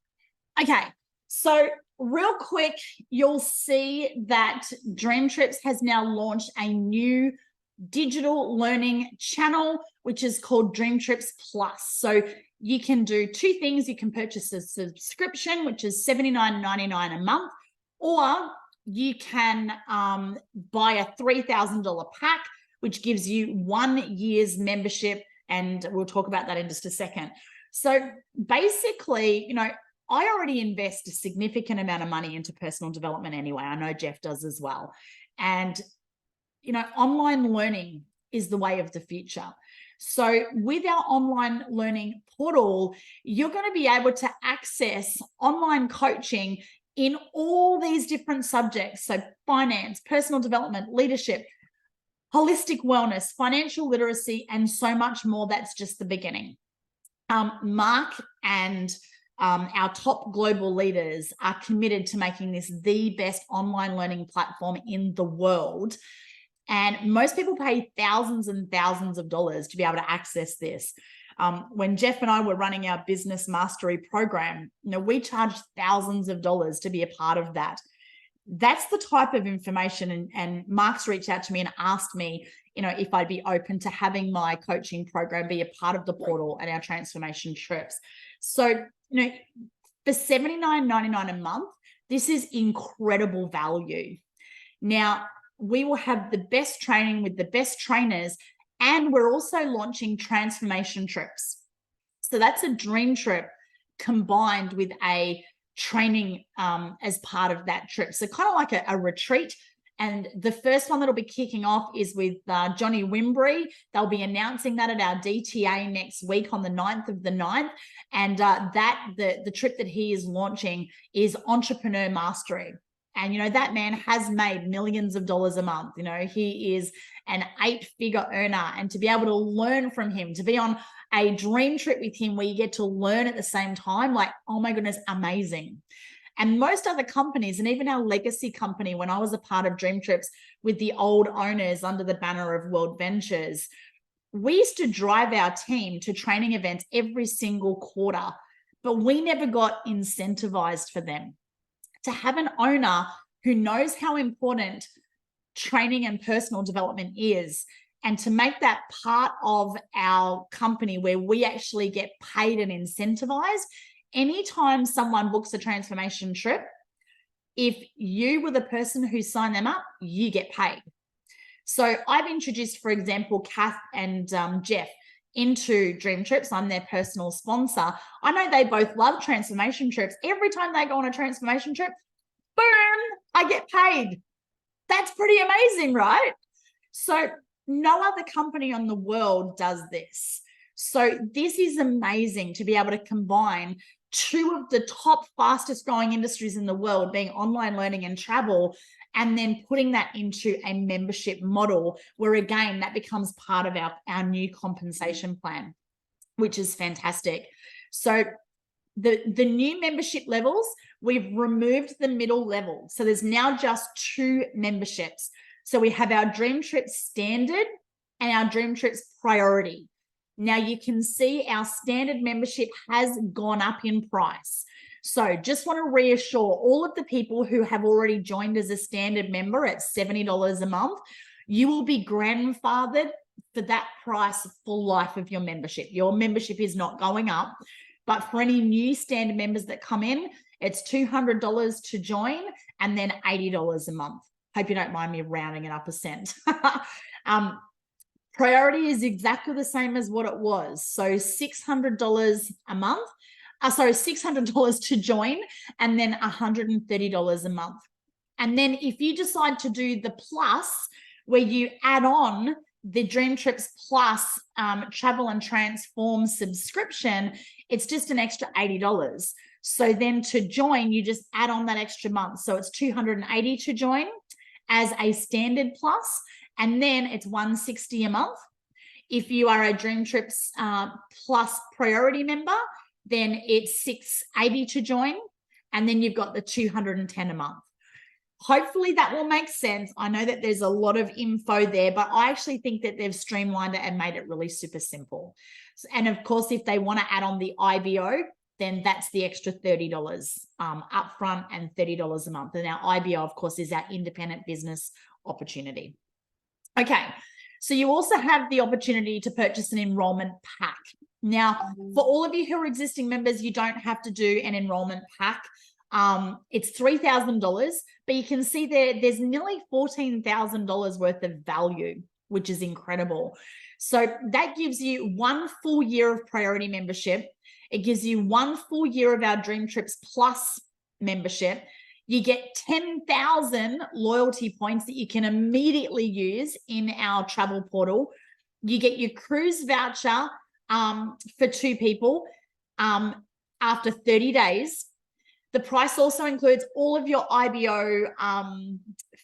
Okay. So real quick, you'll see that DreamTrips has now launched a new digital learning channel, which is called DreamTrips Plus. So you can do two things. You can purchase a subscription, which is $79.99 a month, or you can buy a $3,000 pack, which gives you 1 year's membership. And we'll talk about that in just a second. So basically, I already invest a significant amount of money into personal development anyway. I know Jeff does as well. And, online learning is the way of the future. So with our online learning portal, you're going to be able to access online coaching in all these different subjects. So finance, personal development, leadership, holistic wellness, financial literacy, and so much more. That's just the beginning. Mark and our top global leaders are committed to making this the best online learning platform in the world. And most people pay thousands and thousands of dollars to be able to access this. When Jeff and I were running our business mastery program, we charged thousands of dollars to be a part of that. That's the type of information. And Mark's reached out to me and asked me, if I'd be open to having my coaching program be a part of the portal and our transformation trips. So, for $79.99 a month, this is incredible value. Now, we will have the best training with the best trainers, and we're also launching transformation trips. So that's a dream trip combined with a training as part of that trip. So kind of like a retreat. And the first one that'll be kicking off is with Johnny Wimbry. They'll be announcing that at our DTA next week on the 9th of the 9th. And the trip that he is launching is Entrepreneur Mastery. And, that man has made millions of dollars a month. He is an 8-figure earner. And to be able to learn from him, to be on a dream trip with him where you get to learn at the same time, like, oh my goodness, amazing. And most other companies, and even our legacy company, when I was a part of DreamTrips with the old owners under the banner of World Ventures, we used to drive our team to training events every single quarter, but we never got incentivized for them. To have an owner who knows how important training and personal development is, and to make that part of our company where we actually get paid and incentivized. Anytime someone books a transformation trip, if you were the person who signed them up, you get paid. So I've introduced, for example, Kath and Jeff into DreamTrips. I'm their personal sponsor. I know they both love transformation trips. Every time they go on a transformation trip, boom, I get paid. That's pretty amazing, right? So no other company on the world does this. So this is amazing to be able to combine two of the top fastest growing industries in the world, being online learning and travel, and then putting that into a membership model where, again, that becomes part of our new compensation plan, which is fantastic. So the new membership levels, we've removed the middle level. So there's now just 2 memberships. So we have our DreamTrips Standard and our DreamTrips Priority. Now you can see our standard membership has gone up in price. So just want to reassure all of the people who have already joined as a standard member at $70 a month, you will be grandfathered for that price for life of your membership. Your membership is not going up, but for any new standard members that come in, it's $200 to join and then $80 a month. Hope you don't mind me rounding it up a cent. Priority is exactly the same as what it was. So $600 a month, $600 to join and then $130 a month. And then if you decide to do the plus, where you add on the DreamTrips Plus Travel and Transform subscription, it's just an extra $80. So then to join, you just add on that extra month. So it's $280 to join as a standard plus, and then it's $160 a month. If you are a DreamTrips Plus Priority member, then it's $680 to join, and then you've got the $210 a month. Hopefully that will make sense. I know that there's a lot of info there, but I actually think that they've streamlined it and made it really super simple. And of course, if they want to add on the IBO, then that's the extra $30 upfront and $30 a month. And our IBO, of course, is our independent business opportunity. Okay, so you also have the opportunity to purchase an enrollment pack. Now, for all of you who are existing members, you don't have to do an enrollment pack. It's $3,000, but you can see there's nearly $14,000 worth of value, which is incredible. So that gives you 1 full year of priority membership. It gives you 1 full year of our DreamTrips Plus membership. You get 10,000 loyalty points that you can immediately use in our travel portal. You get your cruise voucher for 2 people after 30 days. The price also includes all of your IBO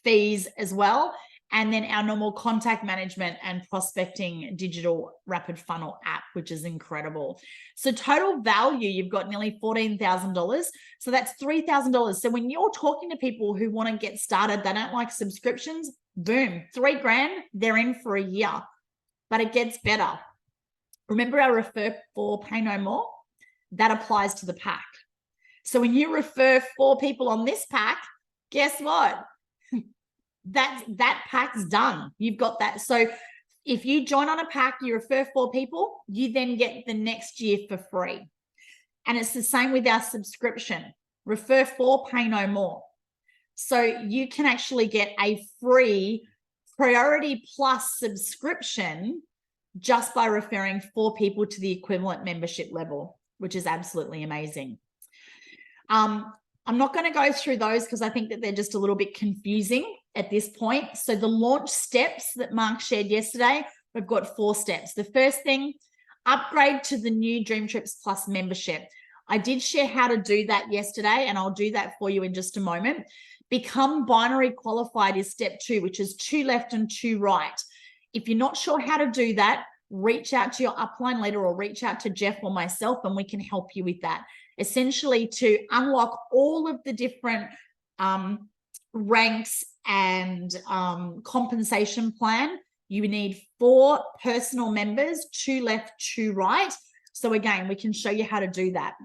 fees as well, and then our normal contact management and prospecting digital rapid funnel app, which is incredible. So total value, you've got nearly $14,000. So that's $3,000. So when you're talking to people who want to get started, they don't like subscriptions, boom, $3,000, they're in for a year. But it gets better. Remember our refer 4, pay no more? That applies to the pack. So when you refer 4 people on this pack, guess what? That pack's done. You've got that. So if you join on a pack, you refer 4 people, you then get the next year for free. And it's the same with our subscription. Refer 4, pay no more. So you can actually get a free Priority Plus subscription just by referring 4 people to the equivalent membership level, which is absolutely amazing. I'm not going to go through those because I think that they're just a little bit confusing at this point. So the launch steps that Mark shared yesterday, we've got 4 steps. The first thing, upgrade to the new DreamTrips Plus membership. I did share how to do that yesterday, and I'll do that for you in just a moment. Become binary qualified is step 2, which is 2 left and 2 right. If you're not sure how to do that, reach out to your upline leader or reach out to Jeff or myself, and we can help you with that. Essentially, to unlock all of the different ranks and compensation plan, you need 4 personal members, 2 left, 2 right. So again, we can show you how to do that.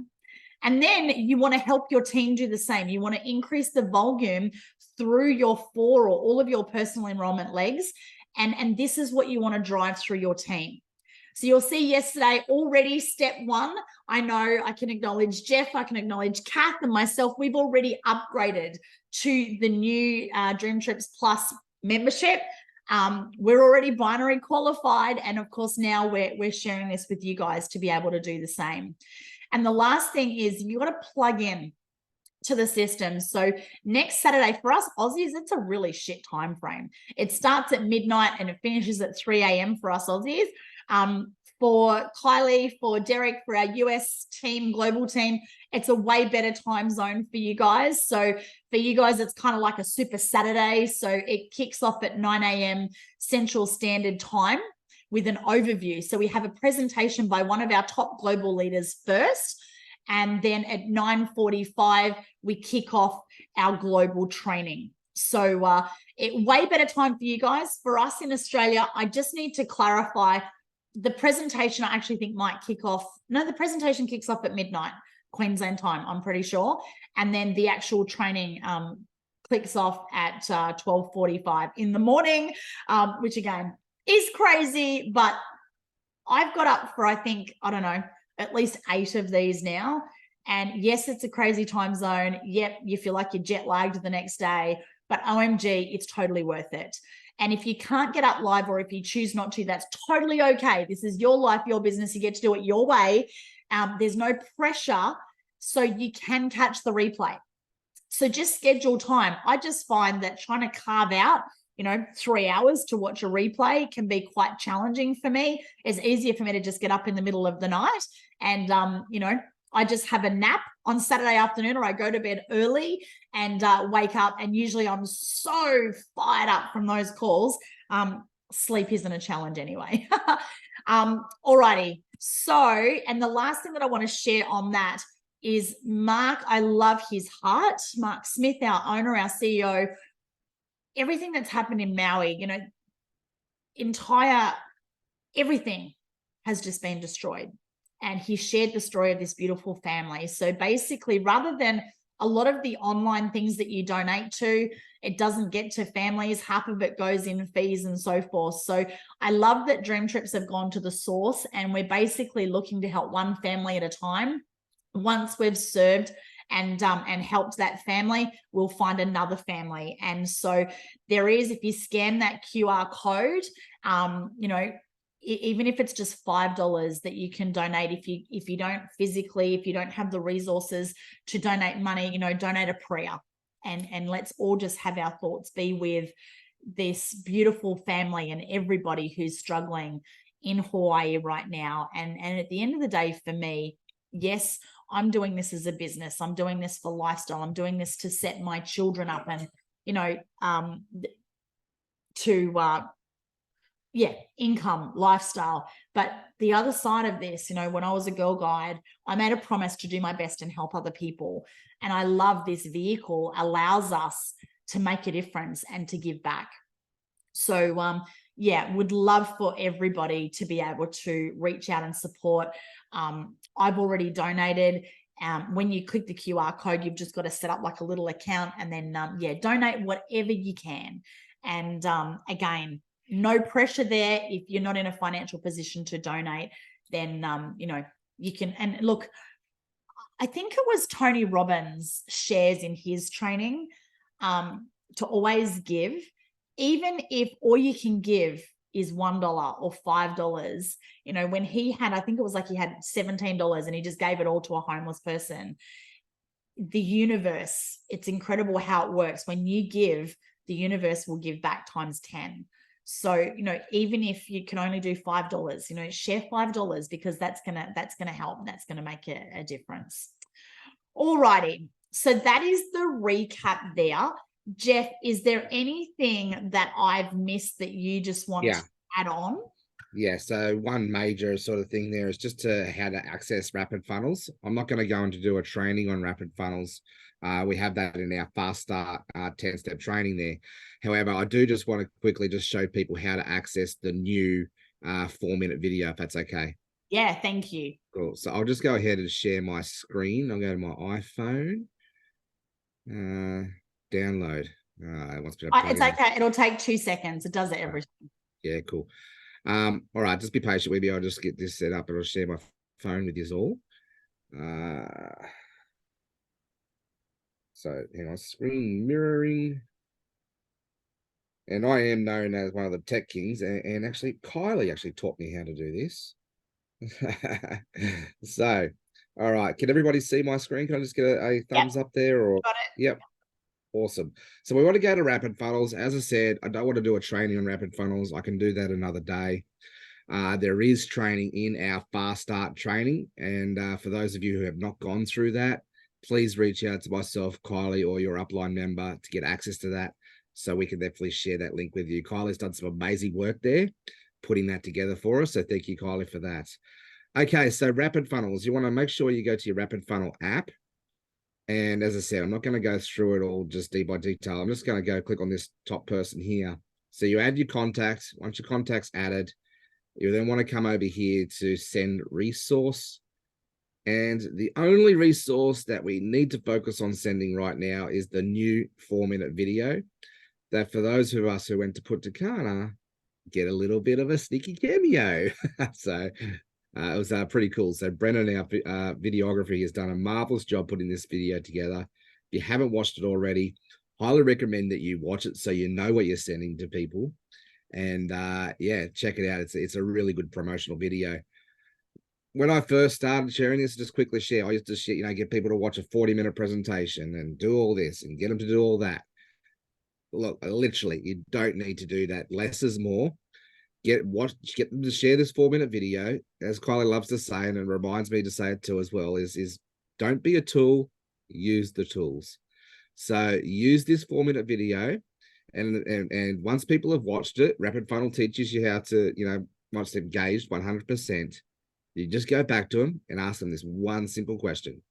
And then you want to help your team do the same. You want to increase the volume through your 4 or all of your personal enrollment legs. And this is what you want to drive through your team. So you'll see yesterday already step 1. I know I can acknowledge Jeff, I can acknowledge Kath and myself. We've already upgraded to the new DreamTrips Plus membership. We're already binary qualified. And of course, now we're sharing this with you guys to be able to do the same. And the last thing is you got to plug in to the system. So next Saturday for us Aussies, it's a really shit time frame. It starts at midnight and it finishes at 3 a.m. for us Aussies. For Kylie, for Derek, for our US team, global team, it's a way better time zone for you guys. So for you guys, it's kind of like a super Saturday. So it kicks off at 9 a.m. Central Standard Time with an overview. So we have a presentation by one of our top global leaders first. And then at 9:45, we kick off our global training. So way better time for you guys. For us in Australia, I just need to clarify the presentation. I actually think might kick off. No, the presentation kicks off at midnight Queensland time, I'm pretty sure. And then the actual training clicks off at 12:45 in the morning, which again is crazy, but I've got up for, I think, I don't know, at least 8 of these now. And yes, it's a crazy time zone. Yep, you feel like you're jet lagged the next day, but OMG, it's totally worth it. And if you can't get up live, or if you choose not to, that's totally okay. This is your life, your business. You get to do it your way. There's no pressure, so you can catch the replay. So just schedule time. I just find that trying to carve out, 3 hours to watch a replay can be quite challenging for me. It's easier for me to just get up in the middle of the night and, I just have a nap on Saturday afternoon, or I go to bed early and wake up. And usually I'm so fired up from those calls. Sleep isn't a challenge anyway. Alrighty. So, and the last thing that I want to share on that is Mark. I love his heart. Mark Smith, our owner, our CEO, everything that's happened in Maui, everything has just been destroyed. And he shared the story of this beautiful family. So basically, rather than a lot of the online things that you donate to, it doesn't get to families. Half of it goes in fees and so forth. So I love that Dream Trips have gone to the source, and we're basically looking to help one family at a time. Once we've served and helped that family, we'll find another family. And so there is, if you scan that QR code, even if it's just $5 that you can donate, if you don't have the resources to donate money, donate a prayer, and let's all just have our thoughts be with this beautiful family and everybody who's struggling in Hawaii right now. And at the end of the day, for me, yes, I'm doing this as a business. I'm doing this for lifestyle. I'm doing this to set my children up and, income, lifestyle. But the other side of this, when I was a Girl Guide, I made a promise to do my best and help other people. And I love this vehicle allows us to make a difference and to give back. So, would love for everybody to be able to reach out and support. I've already donated. When you click the QR code, you've just got to set up like a little account and then, donate whatever you can. And again, no pressure there. If you're not in a financial position to donate, then, you can. And look, I think it was Tony Robbins shares in his training to always give, even if all you can give is $1 or $5. When he had, I think it was like he had $17 and he just gave it all to a homeless person. The universe, it's incredible how it works. When you give, the universe will give back times 10. So, even if you can only do $5, share $5, because that's gonna help, and that's gonna make a difference. All righty. So that is the recap there. Jeff, is there anything that I've missed that you just want to add on? Yeah, so one major sort of thing there is just how to access rapid funnels. I'm not going to go into do a training on rapid funnels. We have that in our Fast Start 10-step training there. However, I do just want to quickly just show people how to access the new 4-minute video, if that's okay. Yeah, thank you. Cool. So I'll just go ahead and share my screen. I'll go to my iPhone. Download. It's okay. It'll take 2 seconds. It does it every time. Yeah, cool. All right, just be patient with me. I'll just get this set up and I'll share my phone with you all. So hang on, screen mirroring. And I am known as one of the tech kings, and actually Kylie actually taught me how to do this. So, all right, can everybody see my screen? Can I just get a thumbs up there? Or got it. Yep. Awesome. So we want to go to rapid funnels. As I said, I don't want to do a training on rapid funnels. I can do that another day. There is training in our Fast Start training. And for those of you who have not gone through that, please reach out to myself, Kylie, or your upline member to get access to that. So we can definitely share that link with you. Kylie's done some amazing work there, putting that together for us. So thank you, Kylie, for that. Okay, so rapid funnels. You want to make sure you go to your rapid funnel app. And as I said, I'm not going to go through it all just by detail. I'm just going to go click on this top person here. So you add your contacts. Once your contact's added, you then want to come over here to send resource. And the only resource that we need to focus on sending right now is the new 4-minute video that for those of us who went to Punta Cana get a little bit of a sneaky cameo. So it was pretty cool. So Brennan, our videography, has done a marvelous job putting this video together. If you haven't watched it already, highly recommend that you watch it so you know what you're sending to people. And yeah, check it out. It's a really good promotional video. When I first started sharing this, just quickly share, I used to share, get people to watch a 40-minute presentation and do all this and get them to do all that. Look, literally, you don't need to do that. Less is more. Get them to share this 4-minute video, as Kylie loves to say, and it reminds me to say it too as well, is don't be a tool, use the tools. So use this 4-minute video, and once people have watched it, Rapid Funnel teaches you how to, once they've engaged 100%, you just go back to them and ask them this one simple question.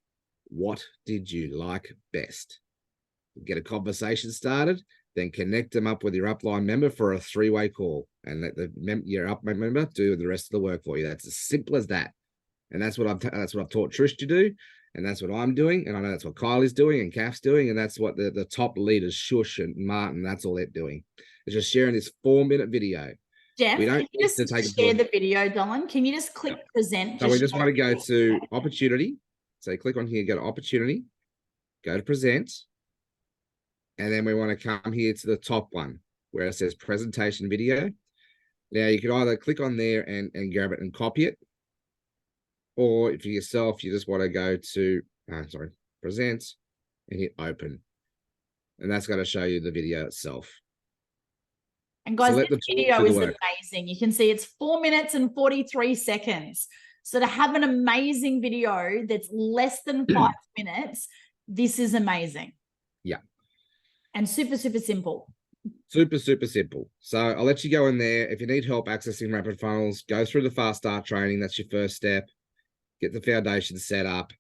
What did you like best? Get a conversation started, then connect them up with your upline member for a 3-way call and let your upline member do the rest of the work for you. That's as simple as that. And that's what I've taught Trish to do. And that's what I'm doing. And I know that's what Kylie's doing and Kath's doing. And that's what the top leaders, Shush and Martin, that's all they're doing. It's just sharing this 4-minute video. Jeff, we don't can you just share the video, Dylan? Can you just click present? So we just want to go to opportunity. So click on here, go to opportunity, go to present. And then we want to come here to the top one where it says presentation video. Now you can either click on there and grab it and copy it. Or for yourself, you just want to go to, present and hit open. And that's going to show you the video itself. And guys, this video is amazing. You can see it's 4 minutes and 43 seconds. So to have an amazing video that's less than 5 minutes, this is amazing. Yeah. And super, super simple. Super, super simple. So I'll let you go in there. If you need help accessing Rapid Funnels, go through the Fast Start training. That's your first step. Get the foundation set up.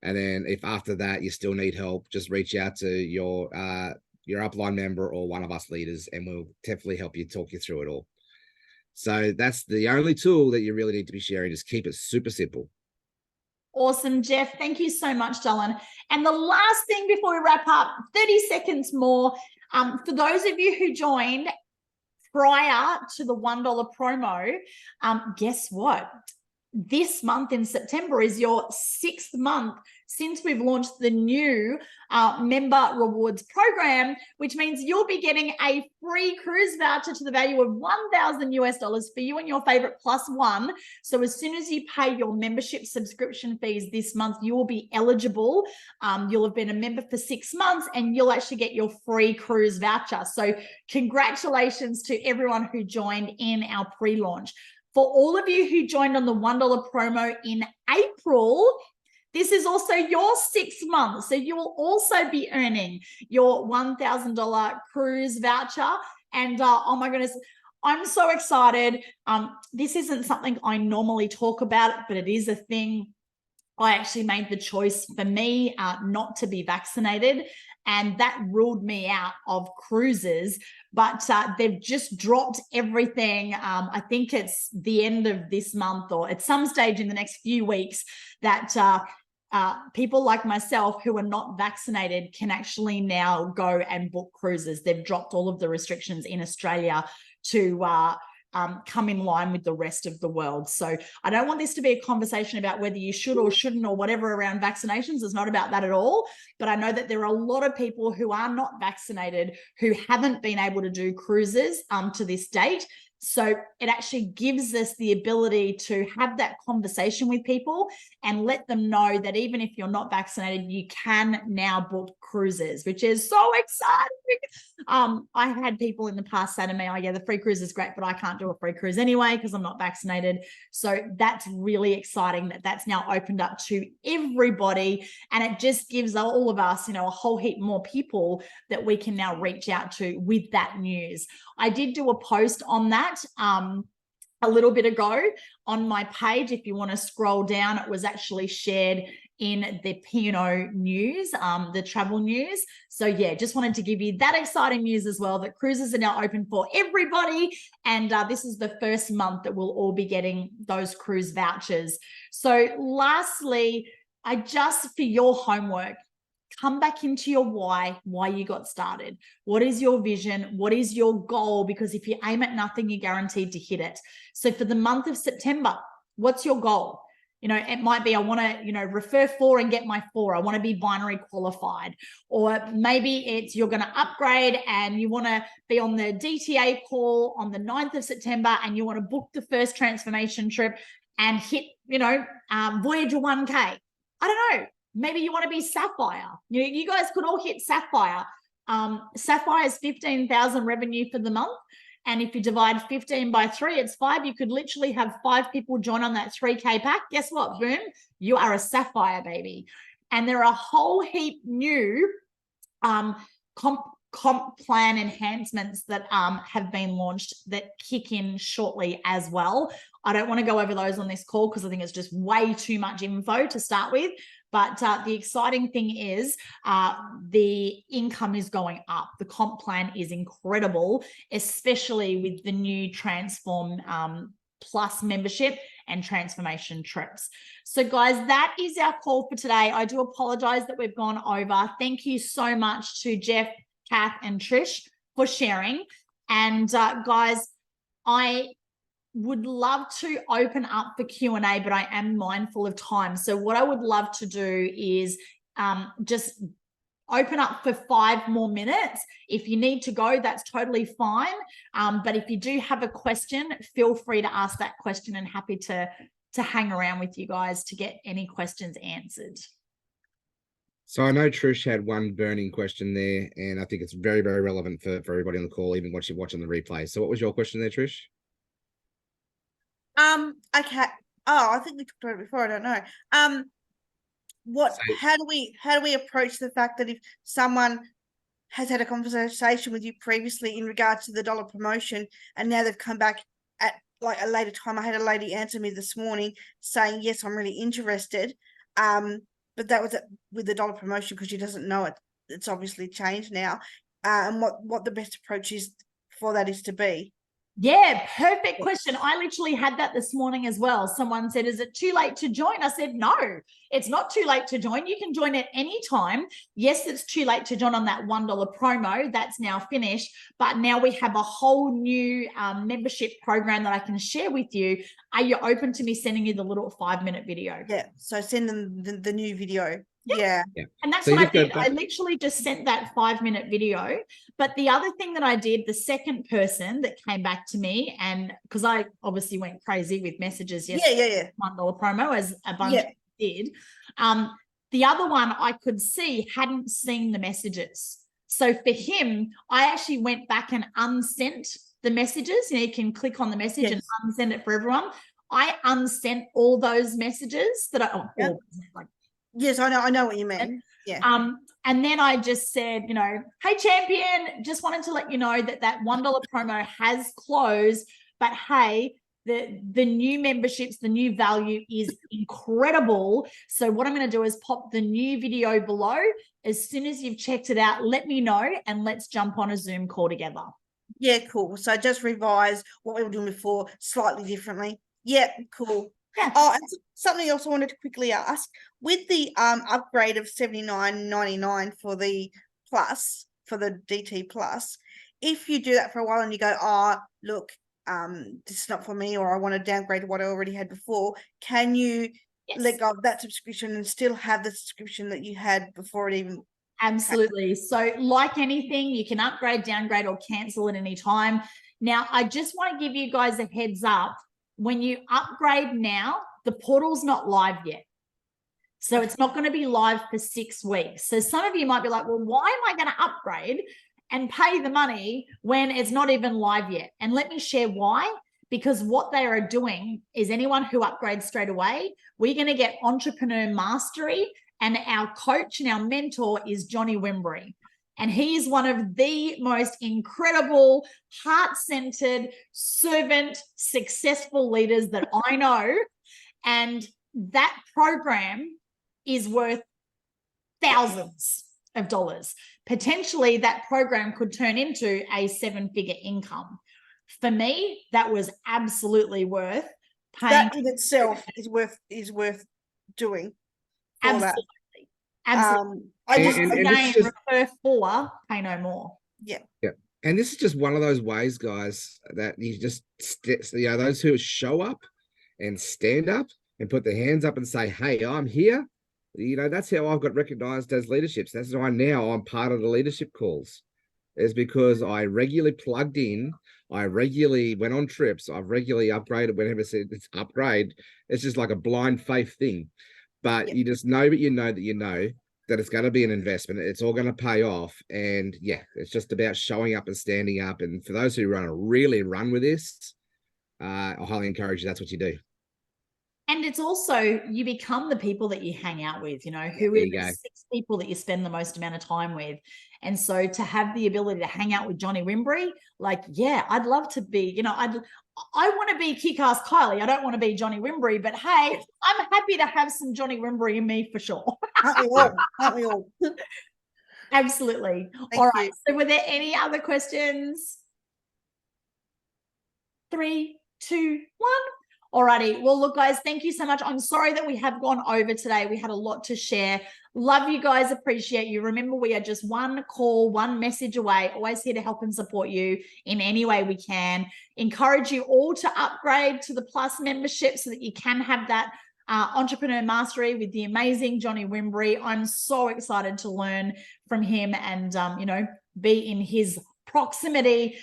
And then if after that you still need help, just reach out to your upline member or one of us leaders, and we'll definitely help you, talk you through it all. So that's the only tool that you really need to be sharing. Just keep it super simple. Awesome, Jeff. Thank you so much, Dylan. And the last thing before we wrap up, 30 seconds more. For those of you who joined prior to the $1 promo, guess what? This month in September is your 6th month since we've launched the new member rewards program, which means you'll be getting a free cruise voucher to the value of $1,000 for you and your favorite +1. So as soon as you pay your membership subscription fees this month, you will be eligible. You'll have been a member for 6 months and you'll actually get your free cruise voucher. So congratulations to everyone who joined in our pre-launch. For all of you who joined on the $1 promo in April, this is also your 6th month. So you will also be earning your $1,000 cruise voucher. And oh my goodness, I'm so excited. This isn't something I normally talk about, but it is a thing. I actually made the choice for me not to be vaccinated, and that ruled me out of cruises. But they've just dropped everything. I think it's the end of this month or at some stage in the next few weeks that people like myself who are not vaccinated can actually now go and book cruises. They've dropped all of the restrictions in Australia to come in line with the rest of the world. So I don't want this to be a conversation about whether you should or shouldn't or whatever around vaccinations. It's not about that at all. But I know that there are a lot of people who are not vaccinated who haven't been able to do cruises to this date. So it actually gives us the ability to have that conversation with people and let them know that even if you're not vaccinated, you can now book cruises, which is so exciting. I had people in the past say to me, oh yeah, the free cruise is great, but I can't do a free cruise anyway because I'm not vaccinated. So that's really exciting that that's now opened up to everybody. And it just gives all of us, a whole heap more people that we can now reach out to with that news. I did do a post on that a little bit ago on my page. If you want to scroll down, it was actually shared in the P&O news, the travel news. So yeah, just wanted to give you that exciting news as well, that cruises are now open for everybody. And this is the first month that we'll all be getting those cruise vouchers. So lastly, for your homework, come back into your why you got started. What is your vision? What is your goal? Because if you aim at nothing, you're guaranteed to hit it. So for the month of September, what's your goal? It might be, I want to, refer 4 and get my 4. I want to be binary qualified. Or maybe it's you're going to upgrade and you want to be on the DTA call on the 9th of September and you want to book the first transformation trip and hit, Voyager 1K. I don't know. Maybe you want to be Sapphire. You guys could all hit Sapphire. Sapphire is 15,000 revenue for the month. And if you divide 15 by 3, it's 5. You could literally have 5 people join on that 3K pack. Guess what? Boom. You are a Sapphire, baby. And there are a whole heap new comp plan enhancements that have been launched that kick in shortly as well. I don't want to go over those on this call because I think it's just way too much info to start with. But the exciting thing is the income is going up. The comp plan is incredible, especially with the new Transform Plus membership and transformation trips. So guys, that is our call for today. I do apologize that we've gone over. Thank you so much to Jeff, Kath, and Trish for sharing. And guys, I would love to open up the Q&A, but I am mindful of time. So what I would love to do is just open up for 5 more minutes. If you need to go, that's totally fine. But if you do have a question, feel free to ask that question, and happy to hang around with you guys to get any questions answered. So I know Trish had one burning question there, and I think it's very, very relevant for everybody on the call, even watching the replay. So what was your question there, Trish? Okay. Oh, I think we talked about it before. I don't know. How do we approach the fact that if someone has had a conversation with you previously in regards to the dollar promotion and now they've come back at like a later time? I had a lady answer me this morning saying, yes, I'm really interested. But that was with the dollar promotion because she doesn't know it. It's obviously changed now. And what the best approach is for that is to be. Yeah, perfect question. I literally had that this morning as well. Someone said, is it too late to join? I said, no, it's not too late to join. You can join at any time. Yes, it's too late to join on that $1 promo. That's now finished. But now we have a whole new membership program that I can share with you. Are you open to me sending you the little 5-minute video? Yeah, so send them the new video. Yeah. And that's so what I did. I literally just sent that 5-minute video. But the other thing that I did, the second person that came back to me, and because I obviously went crazy with messages yesterday, $1 promo as a bunch did. The other one I could see hadn't seen the messages. So for him, I actually went back and unsent the messages. You can click on the message and unsend it for everyone. I unsent all those messages that yes, I know what you mean. Yeah. And then I just said, hey, champion, just wanted to let you know that $1 promo has closed, but hey, the new memberships, the new value is incredible. So what I'm going to do is pop the new video below. As soon as you've checked it out, let me know and let's jump on a Zoom call together. Yeah, cool. So just revise what we were doing before slightly differently. Yeah, cool. Yeah. Oh, and something else I wanted to quickly ask, with the upgrade of $79.99 for the plus, for the DT plus, if you do that for a while and you go, look, this is not for me, or I want to downgrade what I already had before, can you let go of that subscription and still have the subscription that you had before it even? Absolutely. So like anything, you can upgrade, downgrade, or cancel at any time. Now, I just want to give you guys a heads up. When you upgrade now, the portal's not live yet. So it's not going to be live for 6 weeks. So some of you might be like, well, why am I going to upgrade and pay the money when it's not even live yet? And let me share why. Because what they are doing is anyone who upgrades straight away, we're going to get entrepreneur mastery, and our coach and our mentor is Johnny Wimbury. And he is one of the most incredible, heart-centered, servant, successful leaders that I know. And that program is worth thousands of dollars. Potentially that program could turn into a 7-figure income. For me, that was absolutely worth paying. That in itself is worth doing for Absolutely. that. Absolutely. I just And Again, it's just, refer for, pay no more. yeah. and this is just one of those ways, guys, that you just, those who show up and stand up and put their hands up and say, hey, I'm here. That's how I've got recognized as leaderships. That's why now I'm part of the leadership calls, is because I regularly plugged in. I regularly went on trips. I've regularly upgraded whenever it's upgrade. It's just like a blind faith thing. But you just know that it's going to be an investment. It's all going to pay off. And yeah, it's just about showing up and standing up. And for those who want to really run with this, I highly encourage you. That's what you do. And it's also, you become the people that you hang out with, who are the 6 people that you spend the most amount of time with. And so to have the ability to hang out with Johnny Wimbry, I'd love to be, I want to be KickAss Kylie. I don't want to be Johnny Wimbry, but hey, I'm happy to have some Johnny Wimbry in me for sure. Aren't we all? Absolutely. Thank All right. you. So were there any other questions? 3, 2, 1. Alrighty. Well, look, guys, thank you so much. I'm sorry that we have gone over today. We had a lot to share. Love you guys. Appreciate you. Remember, we are just one call, one message away. Always here to help and support you in any way we can. Encourage you all to upgrade to the Plus membership so that you can have that entrepreneur mastery with the amazing Johnny Wimbry. I'm so excited to learn from him and, be in his proximity.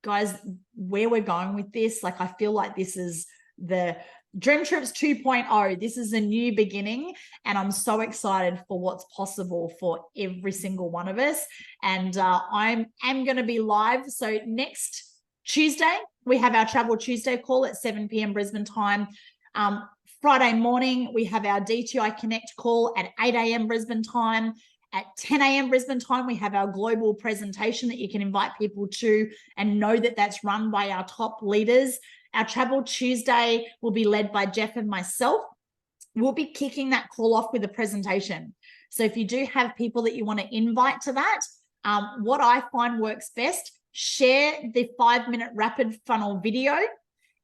Guys, where we're going with this, I feel like this is the DreamTrips 2.0. This is a new beginning, and I'm so excited for what's possible for every single one of us. And I am going to be live. So next Tuesday, we have our Travel Tuesday call at 7 p.m. Brisbane time. Friday morning, we have our DTI Connect call at 8 a.m. Brisbane time. At 10 a.m. Brisbane time, we have our global presentation that you can invite people to and know that that's run by our top leaders. Our Travel Tuesday will be led by Jeff and myself. We'll be kicking that call off with a presentation. So if you do have people that you want to invite to that, what I find works best, share the 5-minute rapid funnel video.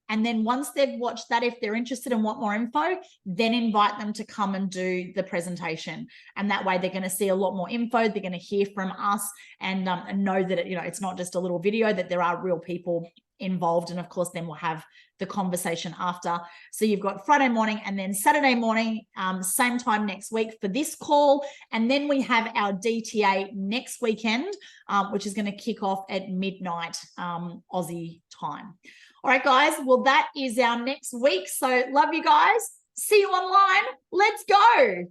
And then once they've watched that, if they're interested and want more info, then invite them to come and do the presentation. And that way they're going to see a lot more info. They're going to hear from us and know that, it's not just a little video, that there are real people involved. And of course, then we'll have the conversation after. So you've got Friday morning and then Saturday morning, same time next week for this call. And then we have our DTA next weekend, which is going to kick off at midnight Aussie time. All right, guys. Well, that is our next week. So love you guys. See you online. Let's go.